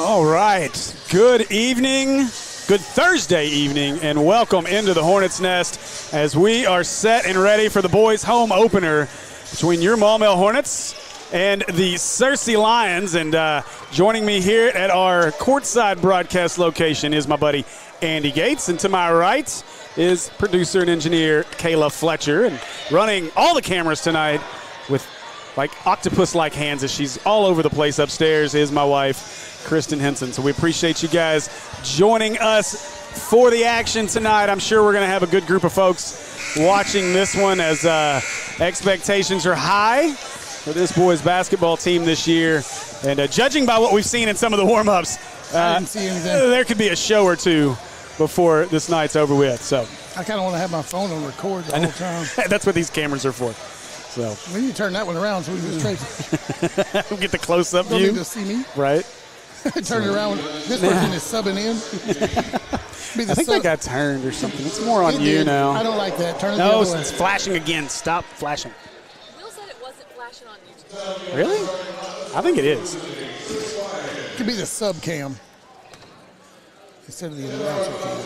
All right. Good evening. Good Thursday evening, and welcome into the Hornets' Nest as we are set and ready for the boys' home opener between your Maumelle Hornets and the Searcy Lions. And joining me here at our courtside broadcast location is my buddy Andy Gates, and to my right is producer and engineer Kayla Fletcher, and running all the cameras tonight with like octopus-like hands as she's all over the place upstairs is my wife, Kristen Henson. So we appreciate you guys joining us for the action tonight. I'm sure we're going to have a good group of folks watching this one as expectations are high for this boys basketball team this year. And judging by what we've seen in some of the warm-ups, I didn't see anything. There could be a show or two before this night's over with. So I kind of want to have my phone on record the whole time. That's what these cameras are for. So we need to turn that one around so we can just trace it. Get the close-up view. Don't need to see me. Right. Turn it around. This person is subbing in. I think that got turned or something. It's more on you now. I don't like that. Turn it the No, other way. it's flashing again. Stop flashing. Will said it wasn't flashing on YouTube. Really? I think it is. It could be the sub cam instead of the announcer cam.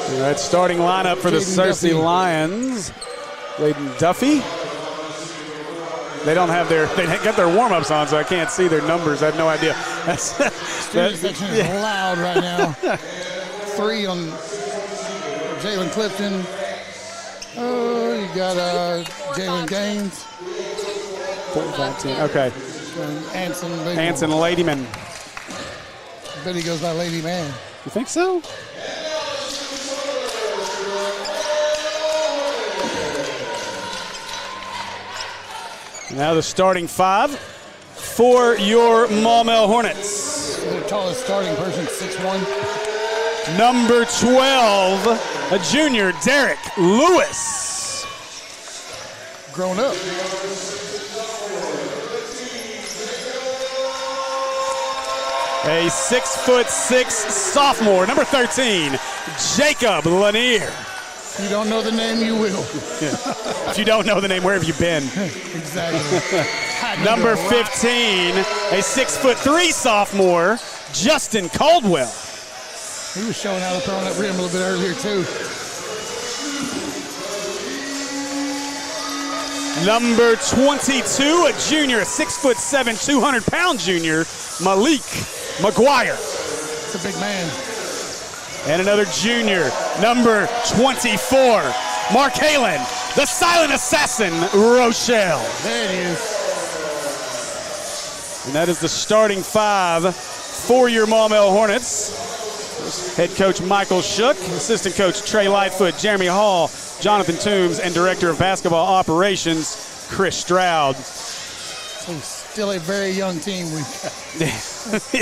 All right, starting lineup for the Searcy Duffy. Lions. Layden Duffy. They don't have they got their warm-ups on, so I can't see their numbers. I have no idea. Student section is loud right now. 3 on Jalen Clifton. Oh, you got Jalen Gaines. 4-5-10. Okay. Anson Ladyman. I bet he goes by Lady Man. You think so? Now the starting 5 for your Maumelle Hornets. Their tallest starting person, 6'1". Number 12, a junior, Derek Lewis. Grown up. A 6'6" sophomore, number 13, Jacob Lanier. If you don't know the name, you will. If you don't know the name, where have you been? Exactly. Number 15, a 6'3" sophomore, Justin Caldwell. He was showing how to throw that rim a little bit earlier, too. Number 22, a junior, a 6'7", 200-pound junior, Malik McGuire. It's a big man. And another junior, number 24, Mark Halen, the silent assassin, Rochelle. There it is. And that is the starting 5 for your Maumelle Hornets. Head coach Michael Shook, assistant coach Trey Lightfoot, Jeremy Hall, Jonathan Toombs, and director of basketball operations, Chris Stroud. So still a very young team. Two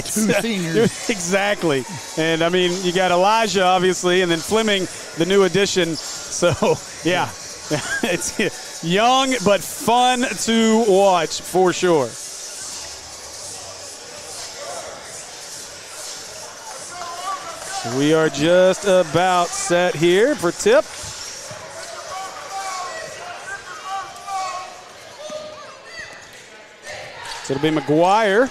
seniors. Exactly. And, I mean, you got Elijah, obviously, and then Fleming, the new addition. So, yeah, it's young but fun to watch for sure. So we are just about set here for tip. So it'll be McGuire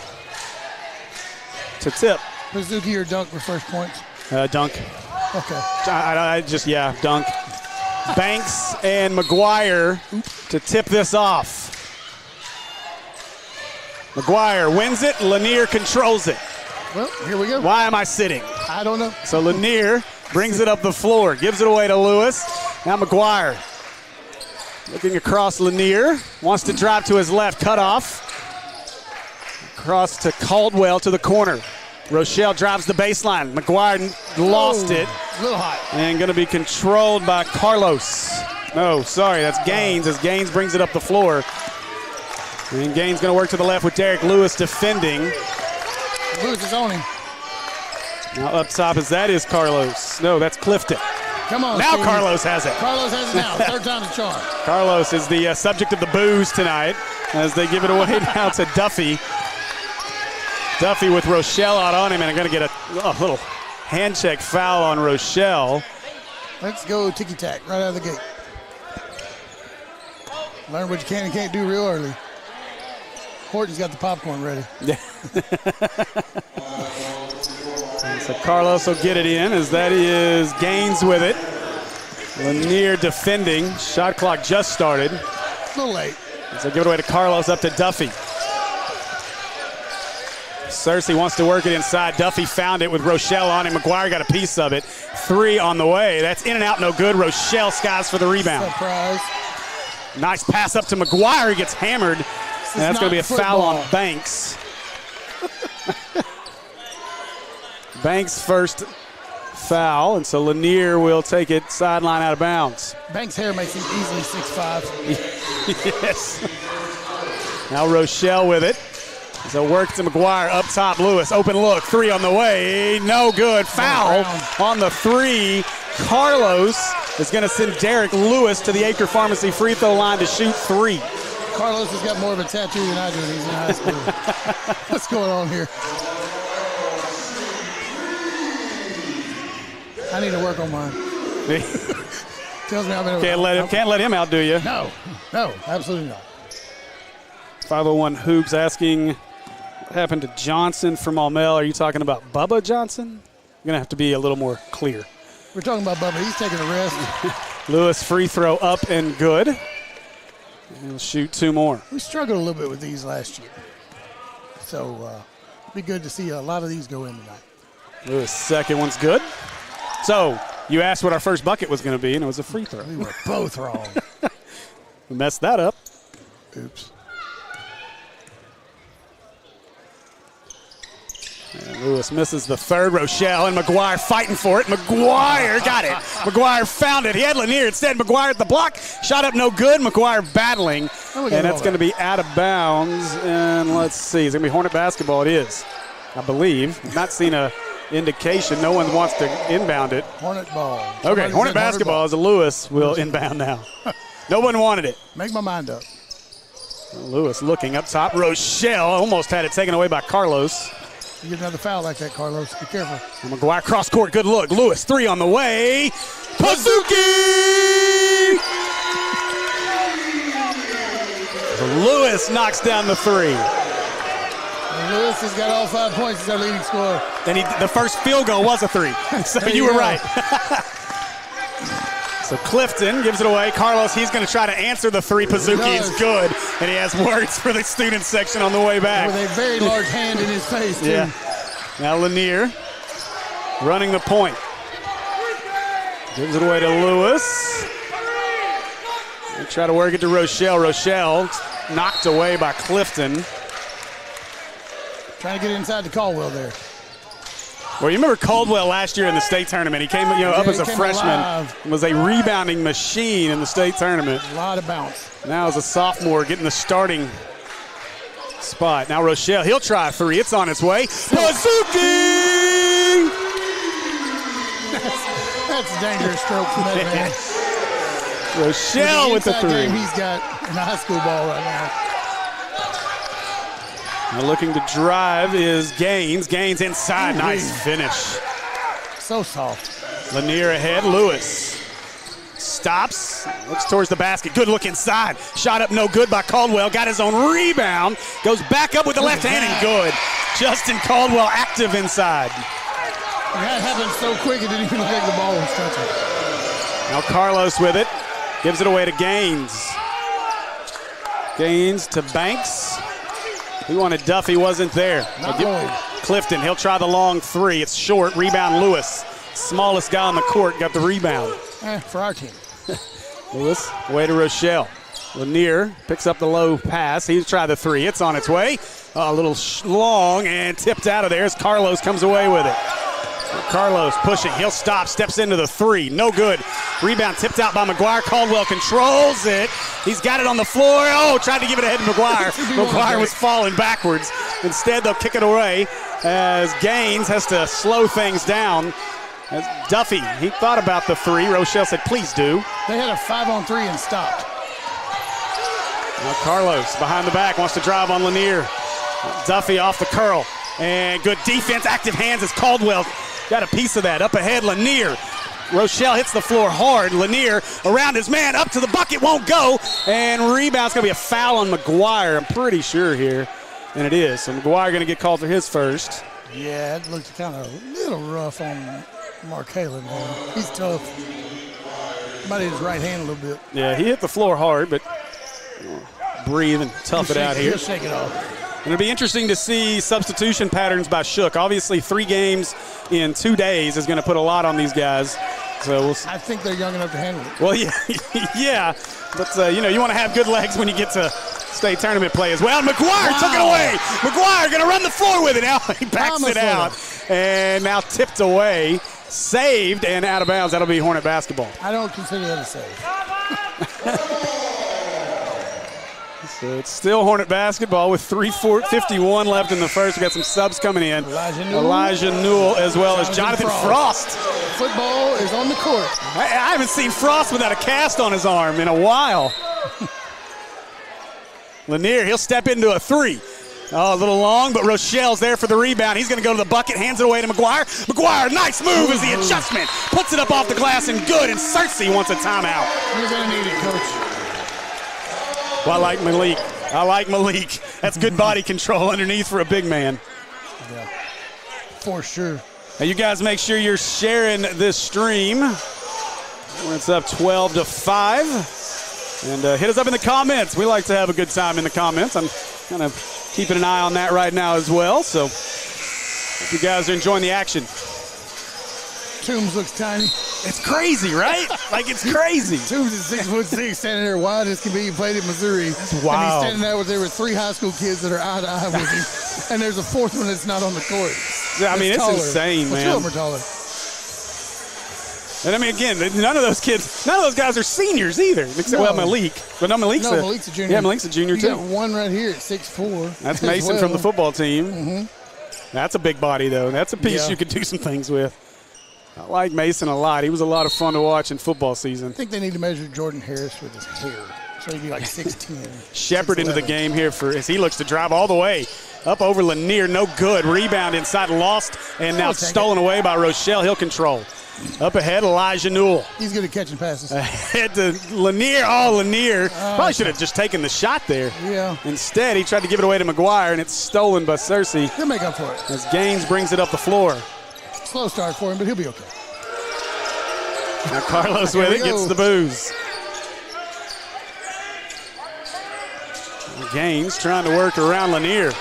to tip. Mizuki or Dunk for first points? Dunk. Okay. I just, dunk. Banks and McGuire to tip this off. McGuire wins it. Lanier controls it. Well, here we go. Why am I sitting? I don't know. So Lanier brings it up the floor, gives it away to Lewis. Now McGuire looking across Lanier. Wants to drive to his left, cut off. Across to Caldwell to the corner. Rochelle drives the baseline. McGuire lost it. A little hot. And going to be controlled by Carlos. No, sorry, that's Gaines as Gaines brings it up the floor. And Gaines going to work to the left with Derek Lewis defending. Lewis is on him. Now up top that is Carlos. No, that's Clifton. Come on, Now Steve. Carlos has it. Carlos has it now. Third time's a charm. Carlos is the subject of the boos tonight as they give it away now to Duffy. Duffy with Rochelle out on him and going to get a little hand check foul on Rochelle. Let's go ticky-tack right out of the gate. Learn what you can and can't do real early. Horton's got the popcorn ready. Yeah. So Carlos will get it in as that is Gaines with it. Lanier defending. Shot clock just started. A little late. So give it away to Carlos, up to Duffy. Searcy wants to work it inside. Duffy found it with Rochelle on him. McGuire got a piece of it. 3 on the way. That's in and out, no good. Rochelle skies for the rebound. Surprise. Nice pass up to McGuire. He gets hammered. And that's going to be a foul on Banks. Banks' first foul, and so Lanier will take it sideline out of bounds. Banks' hair makes him easily 6'5". Yes. Now Rochelle with it. So work to McGuire up top. Lewis, open look, 3 on the way. No good. Foul on the 3. Carlos is going to send Derek Lewis to the Acre Pharmacy free throw line to shoot 3. Carlos has got more of a tattoo than I do when he's in high school. What's going on here? I need to work on mine. Tells me Can't let him outdo you. No, absolutely not. 501 Hoops asking what happened to Johnson from Maumelle. Are you talking about Bubba Johnson? You're going to have to be a little more clear. We're talking about Bubba. He's taking a rest. Lewis free throw up and good. And he'll shoot 2 more. We struggled a little bit with these last year. So it'd be good to see a lot of these go in tonight. Lewis' second one's good. So you asked what our first bucket was going to be, and it was a free throw. We were both wrong. We messed that up. Oops. And Lewis misses the third. Rochelle and McGuire fighting for it. McGuire got it. McGuire found it. He had Lanier instead. McGuire at the block. Shot up no good. McGuire battling. And that's going to be out of bounds. And let's see. It's going to be Hornet basketball. It is, I believe. Not seen a indication. No one wants to inbound it. Hornet ball. Okay, Hornet basketball as a Lewis will inbound now. No one wanted it. Make my mind up. Lewis looking up top. Rochelle almost had it taken away by Carlos. You get another foul like that, Carlos. Be careful. And McGuire cross court. Good look. Lewis 3 on the way. Pazuki! Lewis knocks down the 3. Lewis has got all 5 points. He's our leading scorer. And the first field goal was a 3. So you were right. So Clifton gives it away. Carlos, he's going to try to answer the 3. Pazuki is good. And he has words for the student section on the way back. With a very large hand in his face, too. Yeah. Now Lanier running the point. Gives it away to Lewis. They try to work it to Rochelle. Rochelle knocked away by Clifton. Trying to get inside to Caldwell there. Well, you remember Caldwell last year in the state tournament. He came up as a freshman. Alive. Was a rebounding machine in the state tournament. A lot of bounce. Now as a sophomore getting the starting spot. Now Rochelle, he'll try a 3. It's on its way. Pazuki! That's a dangerous stroke from that man. Rochelle with the 3. Game he's got in the high school ball right now. Now looking to drive is Gaines. Gaines inside. Nice finish. So soft. Lanier ahead. Lewis stops. Looks towards the basket. Good look inside. Shot up no good by Caldwell. Got his own rebound. Goes back up with the left hand and good. Justin Caldwell active inside. That happened so quick it didn't even look like the ball was touching. Now Carlos with it. Gives it away to Gaines. Gaines to Banks. He wanted Duffy, wasn't there. Clifton, he'll try the long 3. It's short. Rebound Lewis. Smallest guy on the court got the rebound. For our team. Lewis, away to Rochelle. Lanier picks up the low pass. He's tried the 3. It's on its way. A little long and tipped out of there as Carlos comes away with it. Carlos pushing. He'll stop. Steps into the 3. No good. Rebound tipped out by McGuire. Caldwell controls it. He's got it on the floor. Oh, tried to give it ahead to McGuire. McGuire was falling backwards. Instead, they'll kick it away as Gaines has to slow things down. As Duffy, he thought about the 3. Rochelle said, please do. They had a 5-on-3 and stopped. Now Carlos behind the back wants to drive on Lanier. Duffy off the curl. And good defense, active hands as Caldwell got a piece of that. Up ahead, Lanier. Rochelle hits the floor hard. Lanier around his man, up to the bucket, won't go. And rebound's going to be a foul on McGuire, I'm pretty sure here. And it is. So McGuire going to get called for his first. Yeah, it looked kind of a little rough on Mark Halen, man. He's tough. Might hit his right hand a little bit. Yeah, he hit the floor hard, but breathe and tough it out here. He'll shake it off. And it'll be interesting to see substitution patterns by Shook. Obviously, 3 games in 2 days is going to put a lot on these guys. So we'll see. I think they're young enough to handle it. Well, yeah, yeah. But, you want to have good legs when you get to state tournament play as well. McGuire took it away. McGuire going to run the floor with it. Now he backs it out. And now tipped away. Saved and out of bounds. That'll be Hornet basketball. I don't consider that a save. So it's still Hornet basketball with 3:51 left in the first. We got some subs coming in. Elijah Newell as well as Jonathan Frost. Football is on the court. I haven't seen Frost without a cast on his arm in a while. Lanier, he'll step into a 3. Oh, a little long, but Rochelle's there for the rebound. He's going to go to the bucket, hands it away to McGuire. McGuire, nice move as the adjustment. Puts it up off the glass and good, and Searcy wants a timeout. You're going to need it, Coach. Well, I like Malik. That's good body control underneath for a big man. Yeah, for sure. Now you guys make sure you're sharing this stream. It's up 12-5. And hit us up in the comments. We like to have a good time in the comments. I'm kind of keeping an eye on that right now as well. So hope you guys are enjoying the action. Toombs looks tiny. It's crazy, right? Like, it's crazy. Toombs is 6'6", standing there wide as can be. He played in Missouri. Wow. And he's standing there with there were 3 high school kids that are eye to eye with him. And there's a 4th one that's not on the court. Yeah, I mean, it's insane, man. 2 of them are taller. And I mean, again, none of those guys are seniors either. Except, well, Malik. But no, Malik's a junior. Yeah, Malik's a junior, too. You got one right here at 6'4". That's Mason from the football team. Mm-hmm. That's a big body, though. That's a piece you could do some things with. I like Mason a lot. He was a lot of fun to watch in football season. I think they need to measure Jordan Harris with his hair. So he'd be like 6'10". Shepard into the game here as he looks to drive all the way up over Lanier. No good. Rebound inside, lost, and now stolen away by Rochelle. He'll control. Up ahead, Elijah Newell. He's good at catching passes. Ahead to Lanier. Oh, Lanier. Probably should have just taken the shot there. Yeah. Instead, he tried to give it away to McGuire, and it's stolen by Searcy. He'll make up for it. As Gaines brings it up the floor. Slow start for him, but he'll be okay. Now Carlos with it, gets the booze. Gaines trying to work around Lanier.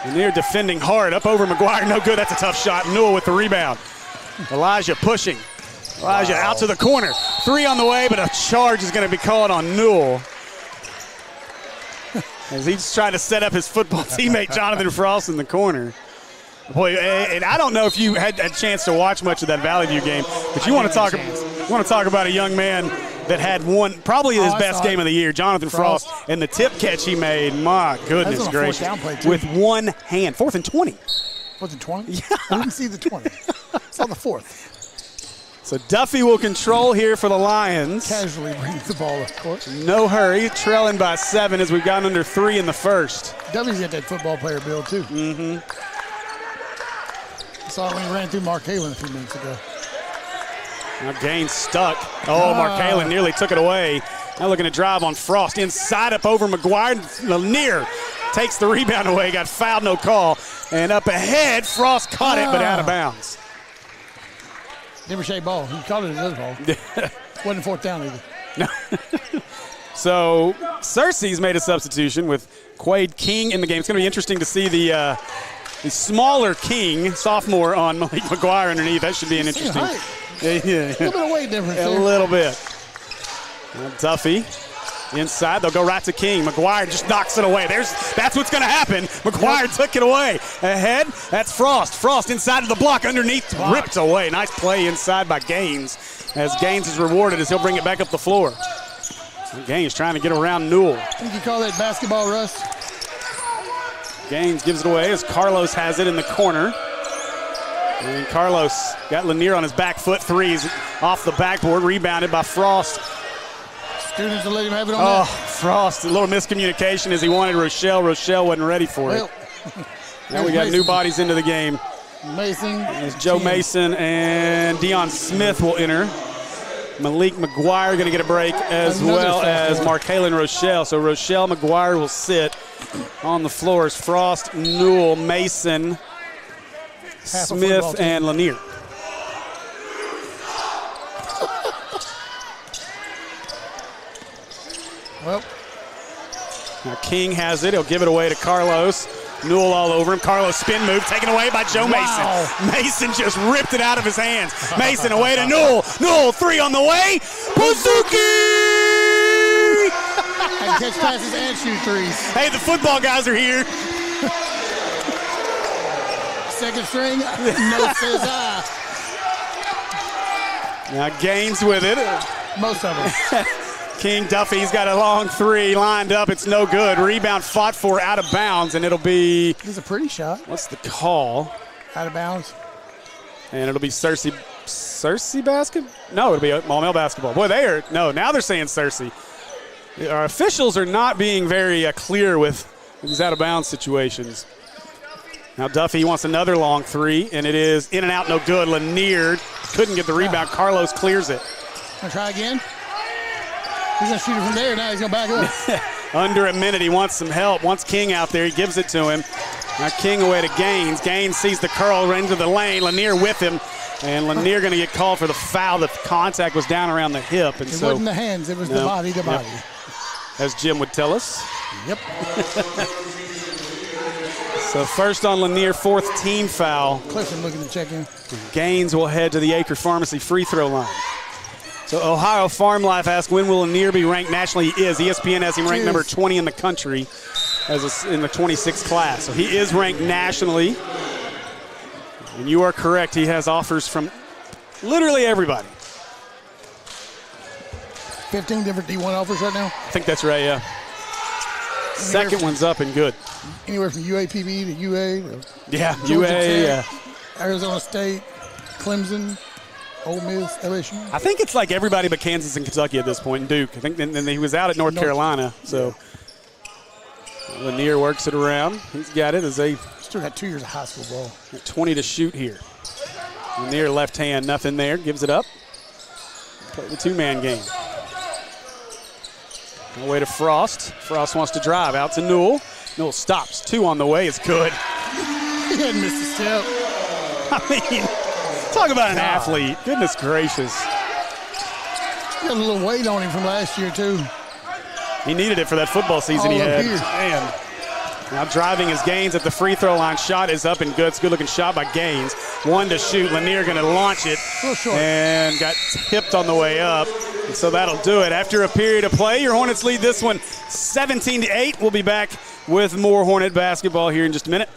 Lanier defending hard, up over McGuire. No good, that's a tough shot. Newell with the rebound. Elijah pushing. Elijah out to the corner. 3 on the way, but a charge is going to be called on Newell. As he's trying to set up his football teammate Jonathan Frost in the corner. Boy, and I don't know if you had a chance to watch much of that Valley View game, but you want to talk about a young man that had probably his best game of the year, Jonathan Frost, and the tip catch he made. My goodness gracious. With one hand. 4th and 20. 4th and 20? Yeah. I didn't see the 20. Saw the 4th. So Duffy will control here for the Lions. Casually brings the ball up court. No hurry, trailing by 7 as we've gotten under 3 in the first. Duffy's got that football player build too. Mm-hmm. Saw it when he ran through Mark Halen a few minutes ago. Now Gaines stuck. Oh, Mark Halen nearly took it away. Now looking to drive on Frost. Inside up over McGuire. Lanier takes the rebound away. Got fouled, no call. And up ahead, Frost caught it, but out of bounds. Never shade ball. He caught it as ball. Wasn't 4th down either. No. So Searcy's made a substitution with Quade King in the game. It's going to be interesting to see the smaller King, sophomore, on Malik McGuire underneath. That should be an interesting. A little bit of weight difference. A little bit. Now Duffy inside. They'll go right to King. McGuire just knocks it away. That's what's going to happen. McGuire took it away. Ahead, that's Frost. Frost inside of the block underneath, ripped away. Nice play inside by Gaines. As Gaines is rewarded as he'll bring it back up the floor. Gaines trying to get around Newell. I think you call that basketball rust. Gaines gives it away as Carlos has it in the corner. And Carlos got Lanier on his back foot. 3's off the backboard, rebounded by Frost. Students will let him have it on that. Frost, a little miscommunication as he wanted Rochelle. Rochelle wasn't ready for it. Now we got new bodies into the game. Mason. As Joe Mason and Deion Smith will enter. Malik McGuire going to get a break as well as Mark Halen Rochelle. So Rochelle McGuire will sit. On the floor is Frost, Newell, Mason, Smith, and Lanier. Well, now King has it. He'll give it away to Carlos. Newell all over him. Carlos spin move taken away by Joe Mason. Mason just ripped it out of his hands. Mason away to Newell. Newell, three on the way. Buzuki! And catch passes and shoot threes. Hey, the football guys are here. Second string, no says I. Now Gaines with it. Most of them. King Duffy's got a long three lined up. It's no good. Rebound fought for out of bounds, and it'll be. It's a pretty shot. What's the call? Out of bounds. And it'll be Searcy basket? No, it'll be Maumelle basketball. Boy, now they're saying Searcy. Our officials are not being very clear with these out of bounds situations. Now Duffy wants another long three, and it is in and out, no good. Lanier couldn't get the rebound. Carlos clears it. Gonna try again. He's going to shoot it from there. Now he's going to back up. Under a minute. He wants some help. Wants King out there. He gives it to him. Now King away to Gaines. Gaines sees the curl right into the lane. Lanier with him. And Lanier going to get called for the foul. The contact was down around the hip. And it wasn't the hands. It was the body to body. As Jim would tell us. Yep. So first on Lanier, fourth team foul. Clifton looking to check in. Gaines will head to the Acre Pharmacy free throw line. So Ohio Farm Life asks, when will Lanier be ranked nationally? He is. ESPN has him ranked number 20 in the country in the 26th class. So he is ranked nationally. And you are correct. He has offers from literally everybody. 15 different D1 offers right now? I think that's right, yeah. Second one's up and good. Anywhere from UAPB to UA. To yeah, Georgia UA. Tech, Arizona State, Clemson. Ole Miss, LSU. I think it's like everybody but Kansas and Kentucky at this point, and Duke. I think and he was out at North Carolina, so Lanier works it around. He's got it as they still got 2 years of high school ball. 20 to shoot here. Lanier left hand, nothing there, gives it up. Play the two-man game. Away to Frost. Frost wants to drive out to Newell. Newell stops. Two on the way is good. He hadn't missed a step. I mean. Talk about an athlete. Goodness gracious. He got a little weight on him from last year, too. He needed it for that football season he had. Man. Now driving his Gaines at the free throw line. Shot is up and good. It's a good-looking shot by Gaines. One to shoot. Lanier going to launch it. And got tipped on the way up. And so that'll do it. After a period of play, your Hornets lead this one 17-8. We'll be back with more Hornet basketball here in just a minute.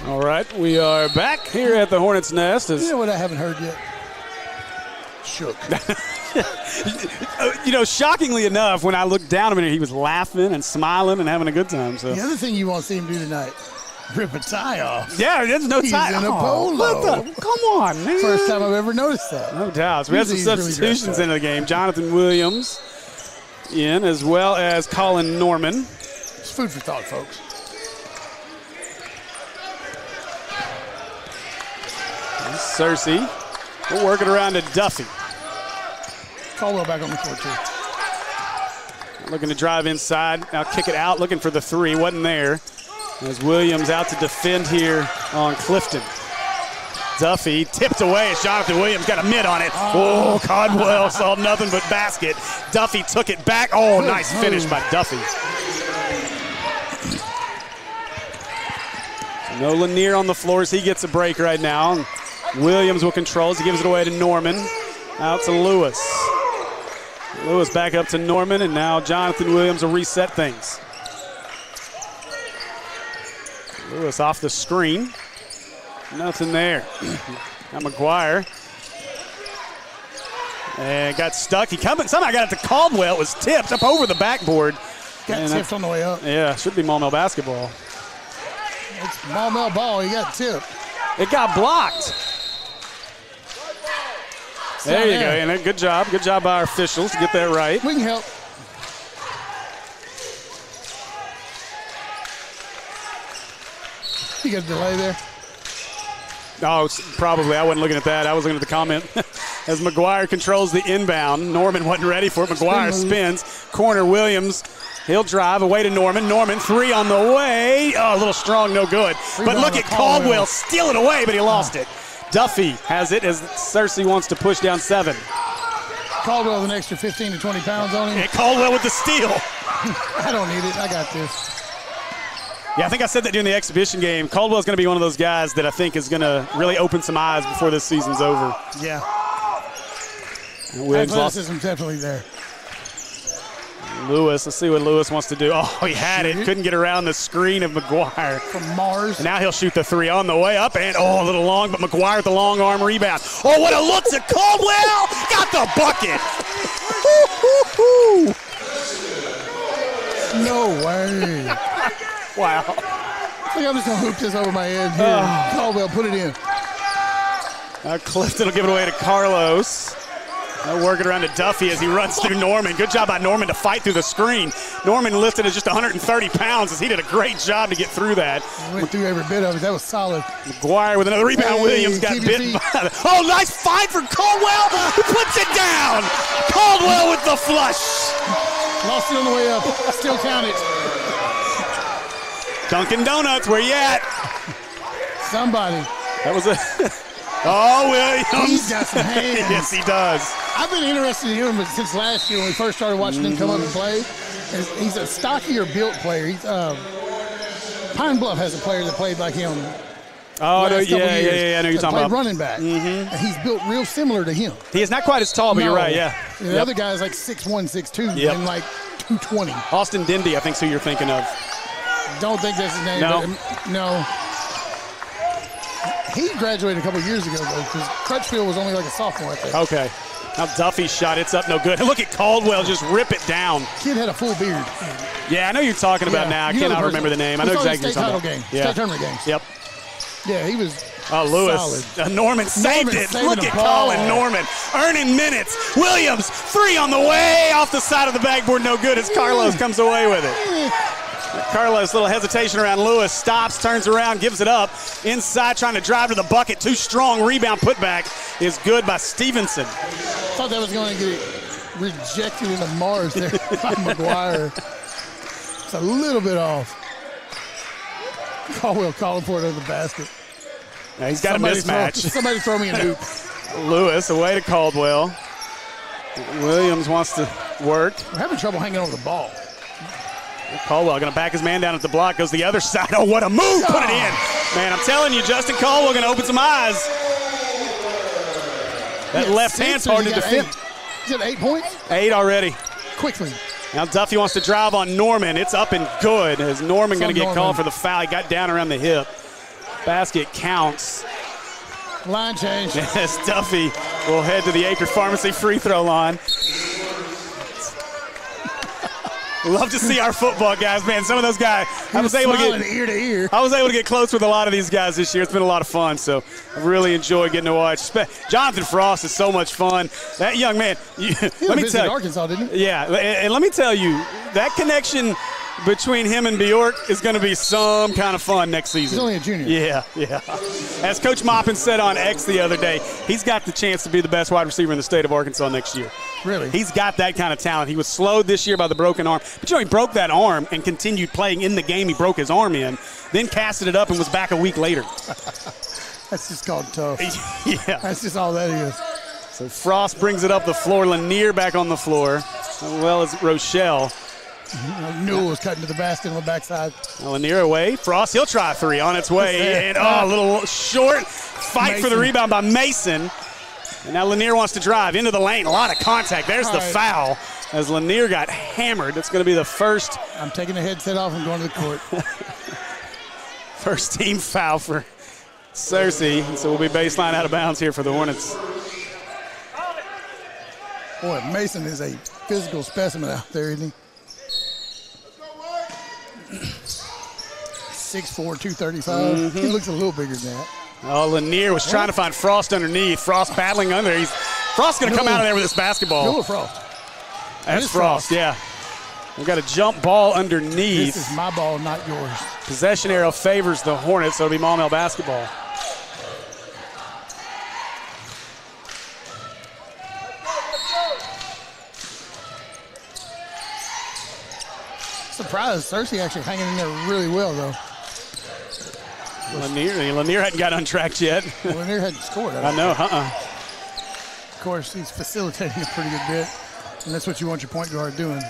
All right, we are back here at the Hornets' Nest. You know what I haven't heard yet? Shook. Shockingly enough, when I looked down a minute, he was laughing and smiling and having a good time. So the other thing you won't see him do tonight, rip a tie off. Yeah, there's no tie. He's in a polo. Come on, man. First time I've ever noticed that. No doubt. So we had some substitutions into the game. Jonathan Williams in, as well as Colin Norman. It's food for thought, folks. Searcy will work it around to Duffy. Caldwell back on the court, too. Looking to drive inside. Now kick it out, looking for the three. Wasn't there. As Williams out to defend here on Clifton. Duffy tipped away as Jonathan Williams got a mid on it. Oh, Caldwell saw nothing but basket. Duffy took it back. Oh, nice finish by Duffy. No Lanier on the floor as he gets a break right now. Williams will control as he gives it away to Norman. Out to Lewis. Lewis back up to Norman, and now Jonathan Williams will reset things. Lewis off the screen. Nothing there. Now McGuire. And got stuck. He somehow got it to Caldwell. It was tipped up over the backboard. Got tipped on the way up. Yeah, should be Maumelle basketball. It's Maumelle ball. He got tipped. It got blocked. There you go. And good job. Good job by our officials to get that right. We can help. You got a delay there? Oh, probably. I wasn't looking at that. I was looking at the comment. As McGuire controls the inbound. Norman wasn't ready for it. McGuire spins. Corner Williams. He'll drive away to Norman. Norman, three on the way. Oh, a little strong, no good. But look at Caldwell steal it away, but he lost it. Duffy has it as Searcy wants to push down 7. Caldwell with an extra 15 to 20 pounds on him. And Caldwell with the steal. I don't need it. I got this. Yeah, I think I said that during the exhibition game. Caldwell's going to be one of those guys that I think is going to really open some eyes before this season's over. Yeah. Williams athleticism definitely there. Lewis, let's see what Lewis wants to do. Oh, he had it. Couldn't get around the screen of McGuire. From Mars. And now he'll shoot the 3 on the way up. And, a little long, but McGuire with the long arm rebound. Oh, what a look to Caldwell. Got the bucket. No way. Wow. I think I'm just going to hoop this over my head here. Caldwell, put it in. Clifton will give it away to Carlos. Working around to Duffy as he runs through Norman. Good job by Norman to fight through the screen. Norman lifted at just 130 pounds as he did a great job to get through that. Went through every bit of it. That was solid. McGuire with another rebound. Williams got bitten by the... Oh, nice fight for Caldwell, who puts it down. Caldwell with the flush. Lost it on the way up. Still counted. Dunkin' Donuts, where you at? Somebody. That was a... Oh, Williams. He's got some hands. Yes, he does. I've been interested in him since last year when we first started watching him come up and play. He's a stockier built player. He's, Pine Bluff has a player that played like him. Oh, no, yeah, I know you're talking about. Running back. And he's built real similar to him. He is not quite as tall, but you're right, yeah. The other guy's like 6'1", 6'2", and like 220. Austin Dindy, I think, is who you're thinking of. Don't think that's his name. No. But, no. He graduated a couple years ago, though, because Crutchfield was only like a sophomore, I think. Okay. Now Duffy's shot, it's up, no good. And look at Caldwell just rip it down. Kid had a full beard. Yeah, I know you're talking about now. I cannot remember the name. I know exactly what you're talking about. State tournament games. Yep. Yeah, he was Lewis. solid. Norman saved it. Look at Colin Norman earning minutes. Williams, 3 on the way. Off the side of the backboard, no good as Carlos comes away with it. Carlos, little hesitation around Lewis, stops, turns around, gives it up. Inside, trying to drive to the bucket. Too strong, rebound putback is good by Stevenson. Thought that was going to get rejected into Mars there by McGuire. It's a little bit off. Caldwell calling for it under the basket. Now he's got a mismatch. Somebody throw me a hoop. Lewis away to Caldwell. Williams wants to work. We're having trouble hanging over the ball. Caldwell going to back his man down at the block, goes the other side. Oh, what a move. Put it in. Man, I'm telling you, Justin Caldwell going to open some eyes. That left hand's hard to defend. He's got 8 points? 8 already. Quickly. Now Duffy wants to drive on Norman. It's up and good as Norman going to get called for the foul. He got down around the hip. Basket counts. Line change. Yes, Duffy will head to the Acre Pharmacy free throw line. Love to see our football guys, man. Some of those guys, I was able to get ear to ear. I was able to get close with a lot of these guys this year. It's been a lot of fun, so I've really enjoyed getting to watch. Jonathan Frost is so much fun. That young man, let me tell you, Arkansas, didn't he? Yeah, and let me tell you, that connection between him and Bjork is going to be some kind of fun next season. He's only a junior. Yeah. As Coach Maupin said on X the other day, he's got the chance to be the best wide receiver in the state of Arkansas next year. Really? He's got that kind of talent. He was slowed this year by the broken arm. But he broke that arm and continued playing in the game he broke his arm in, then casted it up and was back a week later. That's just called tough. Yeah. That's just all that is. So Frost brings it up the floor. Lanier back on the floor, as well as Rochelle. Newell was cutting to the basket on the backside. Lanier away. Frost, he'll try a three on its way. And a little short fight for the rebound by Mason. And now Lanier wants to drive into the lane. A lot of contact. There's the foul as Lanier got hammered. That's going to be the first. I'm taking the headset off and going to the court. First team foul for Searcy. And so we'll be baseline out of bounds here for the Hornets. Boy, Mason is a physical specimen out there, isn't he? 6'4", 235. He looks a little bigger than that. Oh, Lanier was trying to find Frost underneath. Frost battling under. Frost's going to come out of there with this basketball. Newell Frost. That's Frost, yeah. We've got a jump ball underneath. This is my ball, not yours. Possession arrow favors the Hornets, so it'll be Maumelle basketball. Surprised Searcy actually hanging in there really well, though. Lanier hadn't got untracked yet. Lanier hadn't scored. I know, Of course, he's facilitating a pretty good bit, and that's what you want your point guard doing.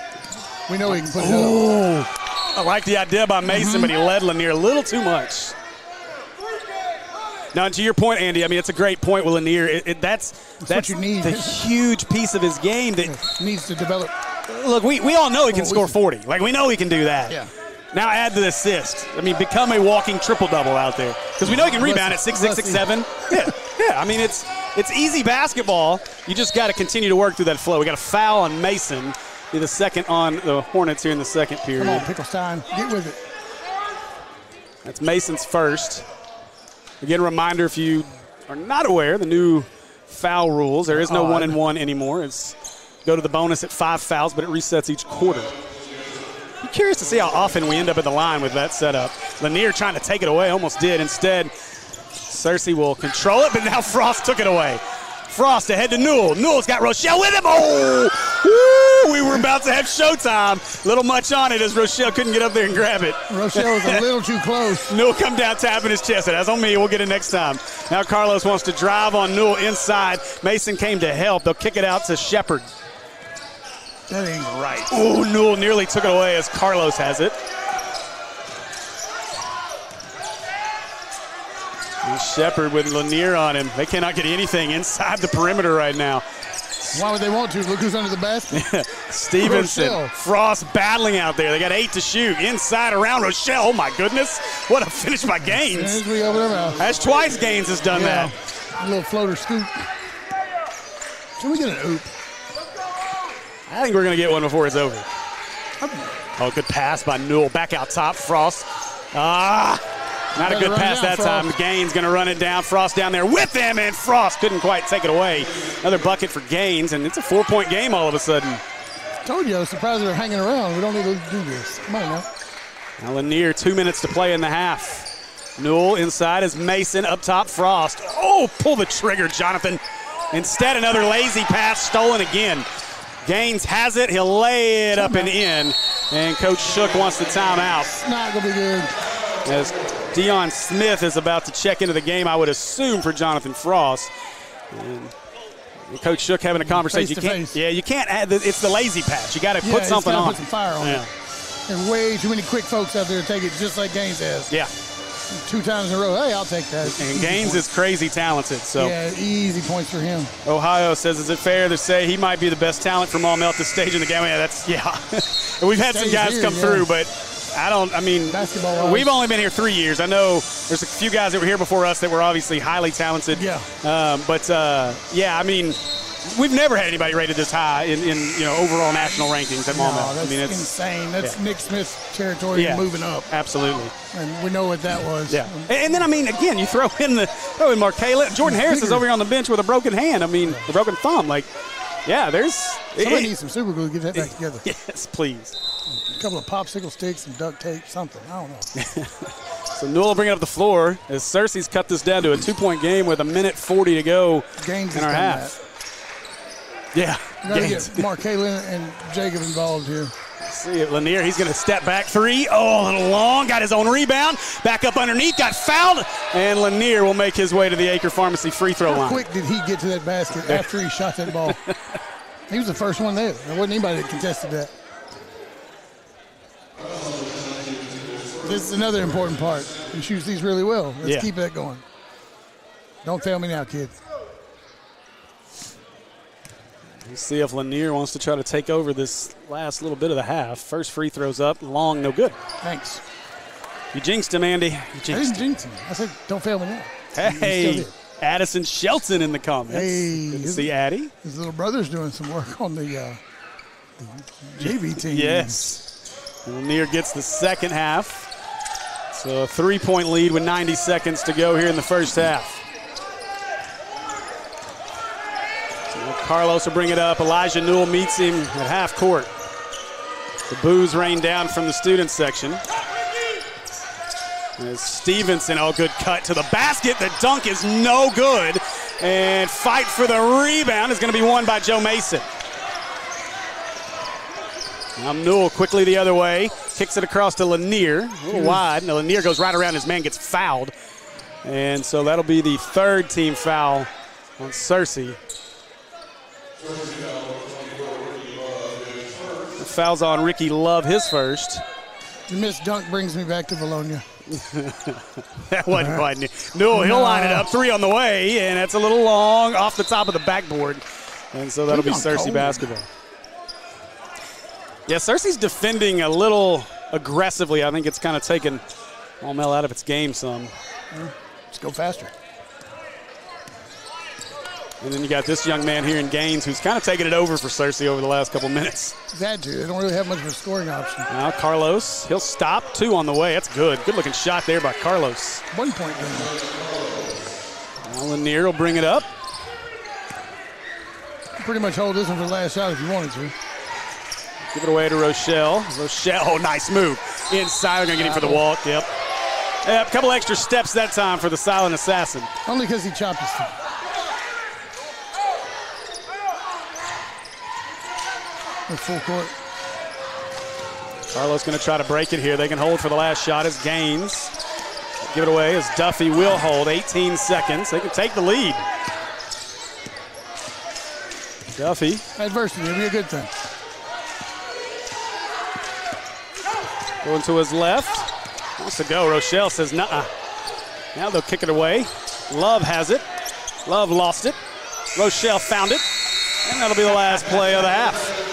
We know he can put it up. I like the idea by Mason, but he led Lanier a little too much. Now, to your point, Andy, I mean, it's a great point with Lanier. That's what you need. The huge piece of his game that needs to develop. Look, we all know he can score 40. Like, we know he can do that. Yeah. Now add the assist. I mean, become a walking triple-double out there. Because we know he can rebound at 6'6", 6'7". Yeah. I mean, it's easy basketball. You just got to continue to work through that flow. We got a foul on Mason. Be the second on the Hornets here in the second period. Come on, Pickelstein. Get with it. That's Mason's first. Again, a reminder, if you are not aware, the new foul rules. There is no 1-and-1 anymore. It's go to the bonus at 5 fouls, but it resets each quarter. I'm curious to see how often we end up at the line with that setup. Lanier trying to take it away, almost did. Instead, Searcy will control it, but now Frost took it away. Frost ahead to Newell. Newell's got Rochelle with him. Oh, woo, we were about to have showtime. A little much on it as Rochelle couldn't get up there and grab it. Rochelle was a little too close. Newell come down tapping his chest. That's on me. We'll get it next time. Now Carlos wants to drive on Newell inside. Mason came to help. They'll kick it out to Shepard. That ain't right. Oh, Newell nearly took it away as Carlos has it. And Shepard with Lanier on him. They cannot get anything inside the perimeter right now. Why would they want to? Look who's under the basket. Stevenson, Rochelle. Frost battling out there. They got 8 to shoot. Inside around Rochelle. Oh, my goodness. What a finish by Gaines. That's twice Gaines has done that. A little floater scoop. Can we get an oop? I think we're going to get one before it's over. Oh, good pass by Newell. Back out top. Frost. Not a good pass that time. Gaines going to run it down. Frost down there with him, and Frost couldn't quite take it away. Another bucket for Gaines, and it's a 4-point game all of a sudden. Told you I was surprised they're hanging around. We don't need to do this. Come on now. Now Lanier, 2 minutes to play in the half. Newell inside is Mason. Up top, Frost. Oh, pull the trigger, Jonathan. Instead, another lazy pass stolen again. Gaines has it. He'll lay it up and in. And Coach Shook wants the timeout. It's not going to be good. As Dion Smith is about to check into the game, I would assume, for Jonathan Frost. And Coach Shook having a conversation. You can't add it's the lazy patch. You got to put something on. Put some fire on it. There's way too many quick folks out there to take it just like Gaines has. Yeah. 2 times in a row. Hey, I'll take that. And Gaines is crazy talented. So yeah, easy points for him. Ohio says, is it fair to say he might be the best talent from Maumelle at this stage in the game? Yeah, We've had some guys come through, but we've only been here 3 years. I know there's a few guys that were here before us that were obviously highly talented. Yeah. We've never had anybody rated this high in overall national rankings at Maumelle. That's insane. That's Nick Smith's territory moving up. Absolutely. And we know what that was. Yeah. And then, again, you throw in Markayla. Jordan Harris is over here on the bench with a broken hand. The broken thumb. Somebody needs some super glue to get that back together. Yes, please. A couple of popsicle sticks and duct tape, something. I don't know. So Newell will bring it up the floor as Searcy's cut this down to a 2-point game with 1:40 to go Gaines in our half. Yeah. You got to get Markayla and Jacob involved here. See it, Lanier. He's going to step back 3. Oh, a little long. Got his own rebound. Back up underneath. Got fouled. And Lanier will make his way to the Acre Pharmacy free throw line. How quick did he get to that basket after he shot that ball? He was the first one there. There wasn't anybody that contested that. this is another important part. He shoots these really well. Let's keep that going. Don't fail me now, kid. We'll see if Lanier wants to try to take over this last little bit of the half. First free throws up, long, no good. Thanks. You jinxed him, Andy. You jinxed I didn't jinx him. I said, don't fail me now. Hey, Addison Shelton in the comments. Hey, good to see Addie. His little brother's doing some work on the JV team. Yes. Lanier gets the second half. So a 3-point lead with 90 seconds to go here in the first half. Carlos will bring it up. Elijah Newell meets him at half court. The boos rain down from the student section. As Stevenson, good cut to the basket. The dunk is no good. And fight for the rebound is going to be won by Joe Mason. Now Newell quickly the other way. Kicks it across to Lanier. A little wide. Now Lanier goes right around. His man gets fouled. And so that'll be the third team foul on Searcy. The foul's on Ricky Love, his first. The missed dunk brings me back to Bologna. That wasn't quite new. Newell, he'll line it up. 3 on the way, and that's a little long off the top of the backboard. And so that'll be Searcy basketball. Yeah, Searcy's defending a little aggressively. I think it's kind of taken Maumelle out of its game some. Let's go faster. And then you got this young man here in Gaines who's kind of taking it over for Searcy over the last couple minutes. Had to. They don't really have much of a scoring option. Now Carlos, he'll stop. 2 on the way. That's good. Good looking shot there by Carlos. 1 point game. Now Lanier will bring it up. Pretty much hold this one for the last shot if you wanted to. Give it away to Rochelle. Rochelle, nice move. Inside, they're going to get him for the walk. Yep. A couple extra steps that time for the silent assassin. Only because he chopped his feet. Full court. Carlos going to try to break it here. They can hold for the last shot as Gaines. Give it away as Duffy will hold. 18 seconds. They can take the lead. Duffy. Adversity will be a good thing. Going to his left. Wants to go. Rochelle says, nuh-uh. Now they'll kick it away. Love has it. Love lost it. Rochelle found it. And that'll be the last play of the half.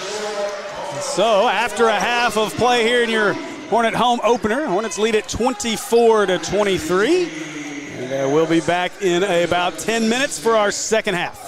So after a half of play here in your Hornet home opener, Hornets lead at 24-23. And we'll be back in about 10 minutes for our second half.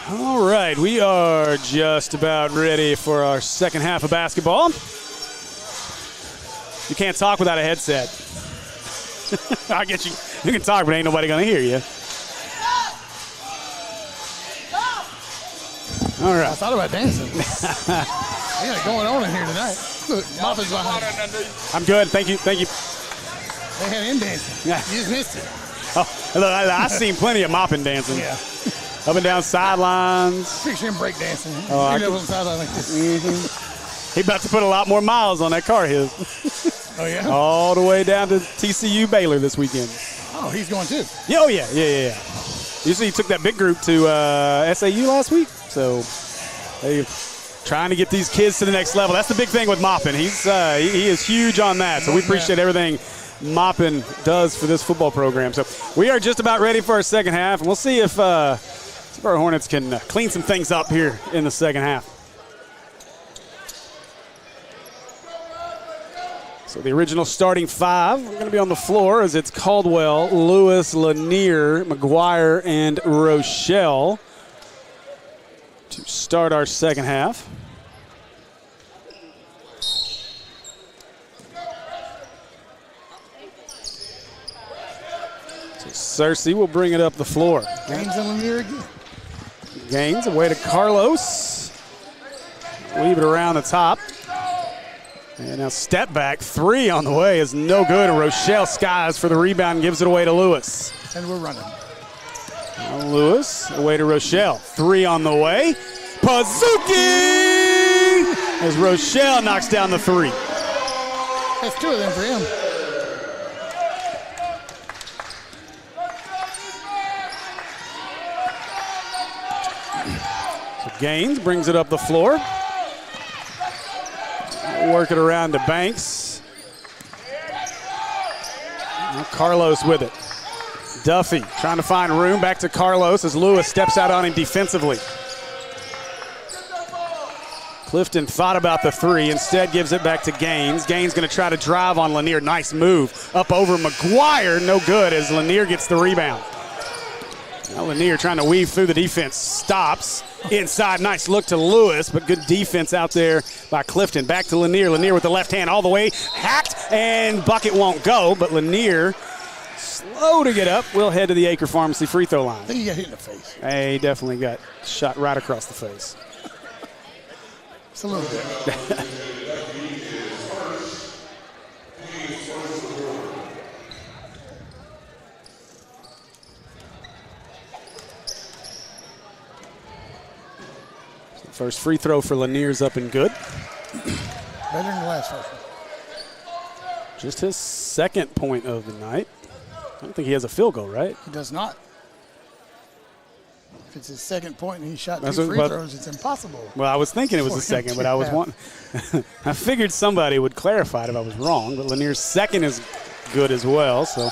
All right, we are just about ready for our second half of basketball. You can't talk without a headset. I get you. You can talk, but ain't nobody going to hear you. All right. I thought about dancing. Yeah, going on in here tonight. Look, Moffitt's behind. I'm good. Thank you. Thank you. They had him dancing. Yeah. You just missed it. Oh, look, I seen plenty of mopping dancing. Yeah. Up and down sidelines. Picture him break dancing. Oh, On the sideline like this. He about to put a lot more miles on that car of his. Oh, yeah? All the way down to TCU Baylor this weekend. Oh, he's going too. Yeah, oh, yeah. You see, he took that big group to SAU last week. So they're trying to get these kids to the next level. That's the big thing with Moppin. He is huge on that. So we appreciate everything Moppin does for this football program. So we are just about ready for our second half, and we'll see if our Hornets can clean some things up here in the second half. So the original starting five are going to be on the floor as it's Caldwell, Lewis, Lanier, McGuire, and Rochelle to start our second half. So Searcy will bring it up the floor. Gaines and Lanier again. Gaines away to Carlos. Leave it around the top. And now step back, three on the way is no good. And Rochelle skies for the rebound and gives it away to Lewis. And we're running. Now Lewis away to Rochelle. Three on the way. Pazuki! As Rochelle knocks down the three. That's two of them for him. So Gaines brings it up the floor. Work it around to Banks. Now Carlos with it. Duffy trying to find room. Back to Carlos as Lewis steps out on him defensively. Clifton thought about the three. Instead gives it back to Gaines. Gaines going to try to drive on Lanier. Nice move. Up over McGuire. No good as Lanier gets the rebound. Now Lanier trying to weave through the defense. Stops. Inside, nice look to Lewis, but good defense out there by Clifton. Back to Lanier. Lanier with the left hand all the way. Hacked, and bucket won't go, but Lanier, slow to get up, will head to the Acre Pharmacy free throw line. I think he got hit in the face. He definitely got shot right across the face. It's a little bit. First free throw for Lanier's up and good. Better than the last first one. Just his second point of the night. I don't think he has a field goal, right? He does not. If it's his second point and he shot That's two what- free throws, it's impossible. Well, I was thinking it was the For him second, to but I was have. wanting. I figured somebody would clarify it if I was wrong, but Lanier's second is good as well. So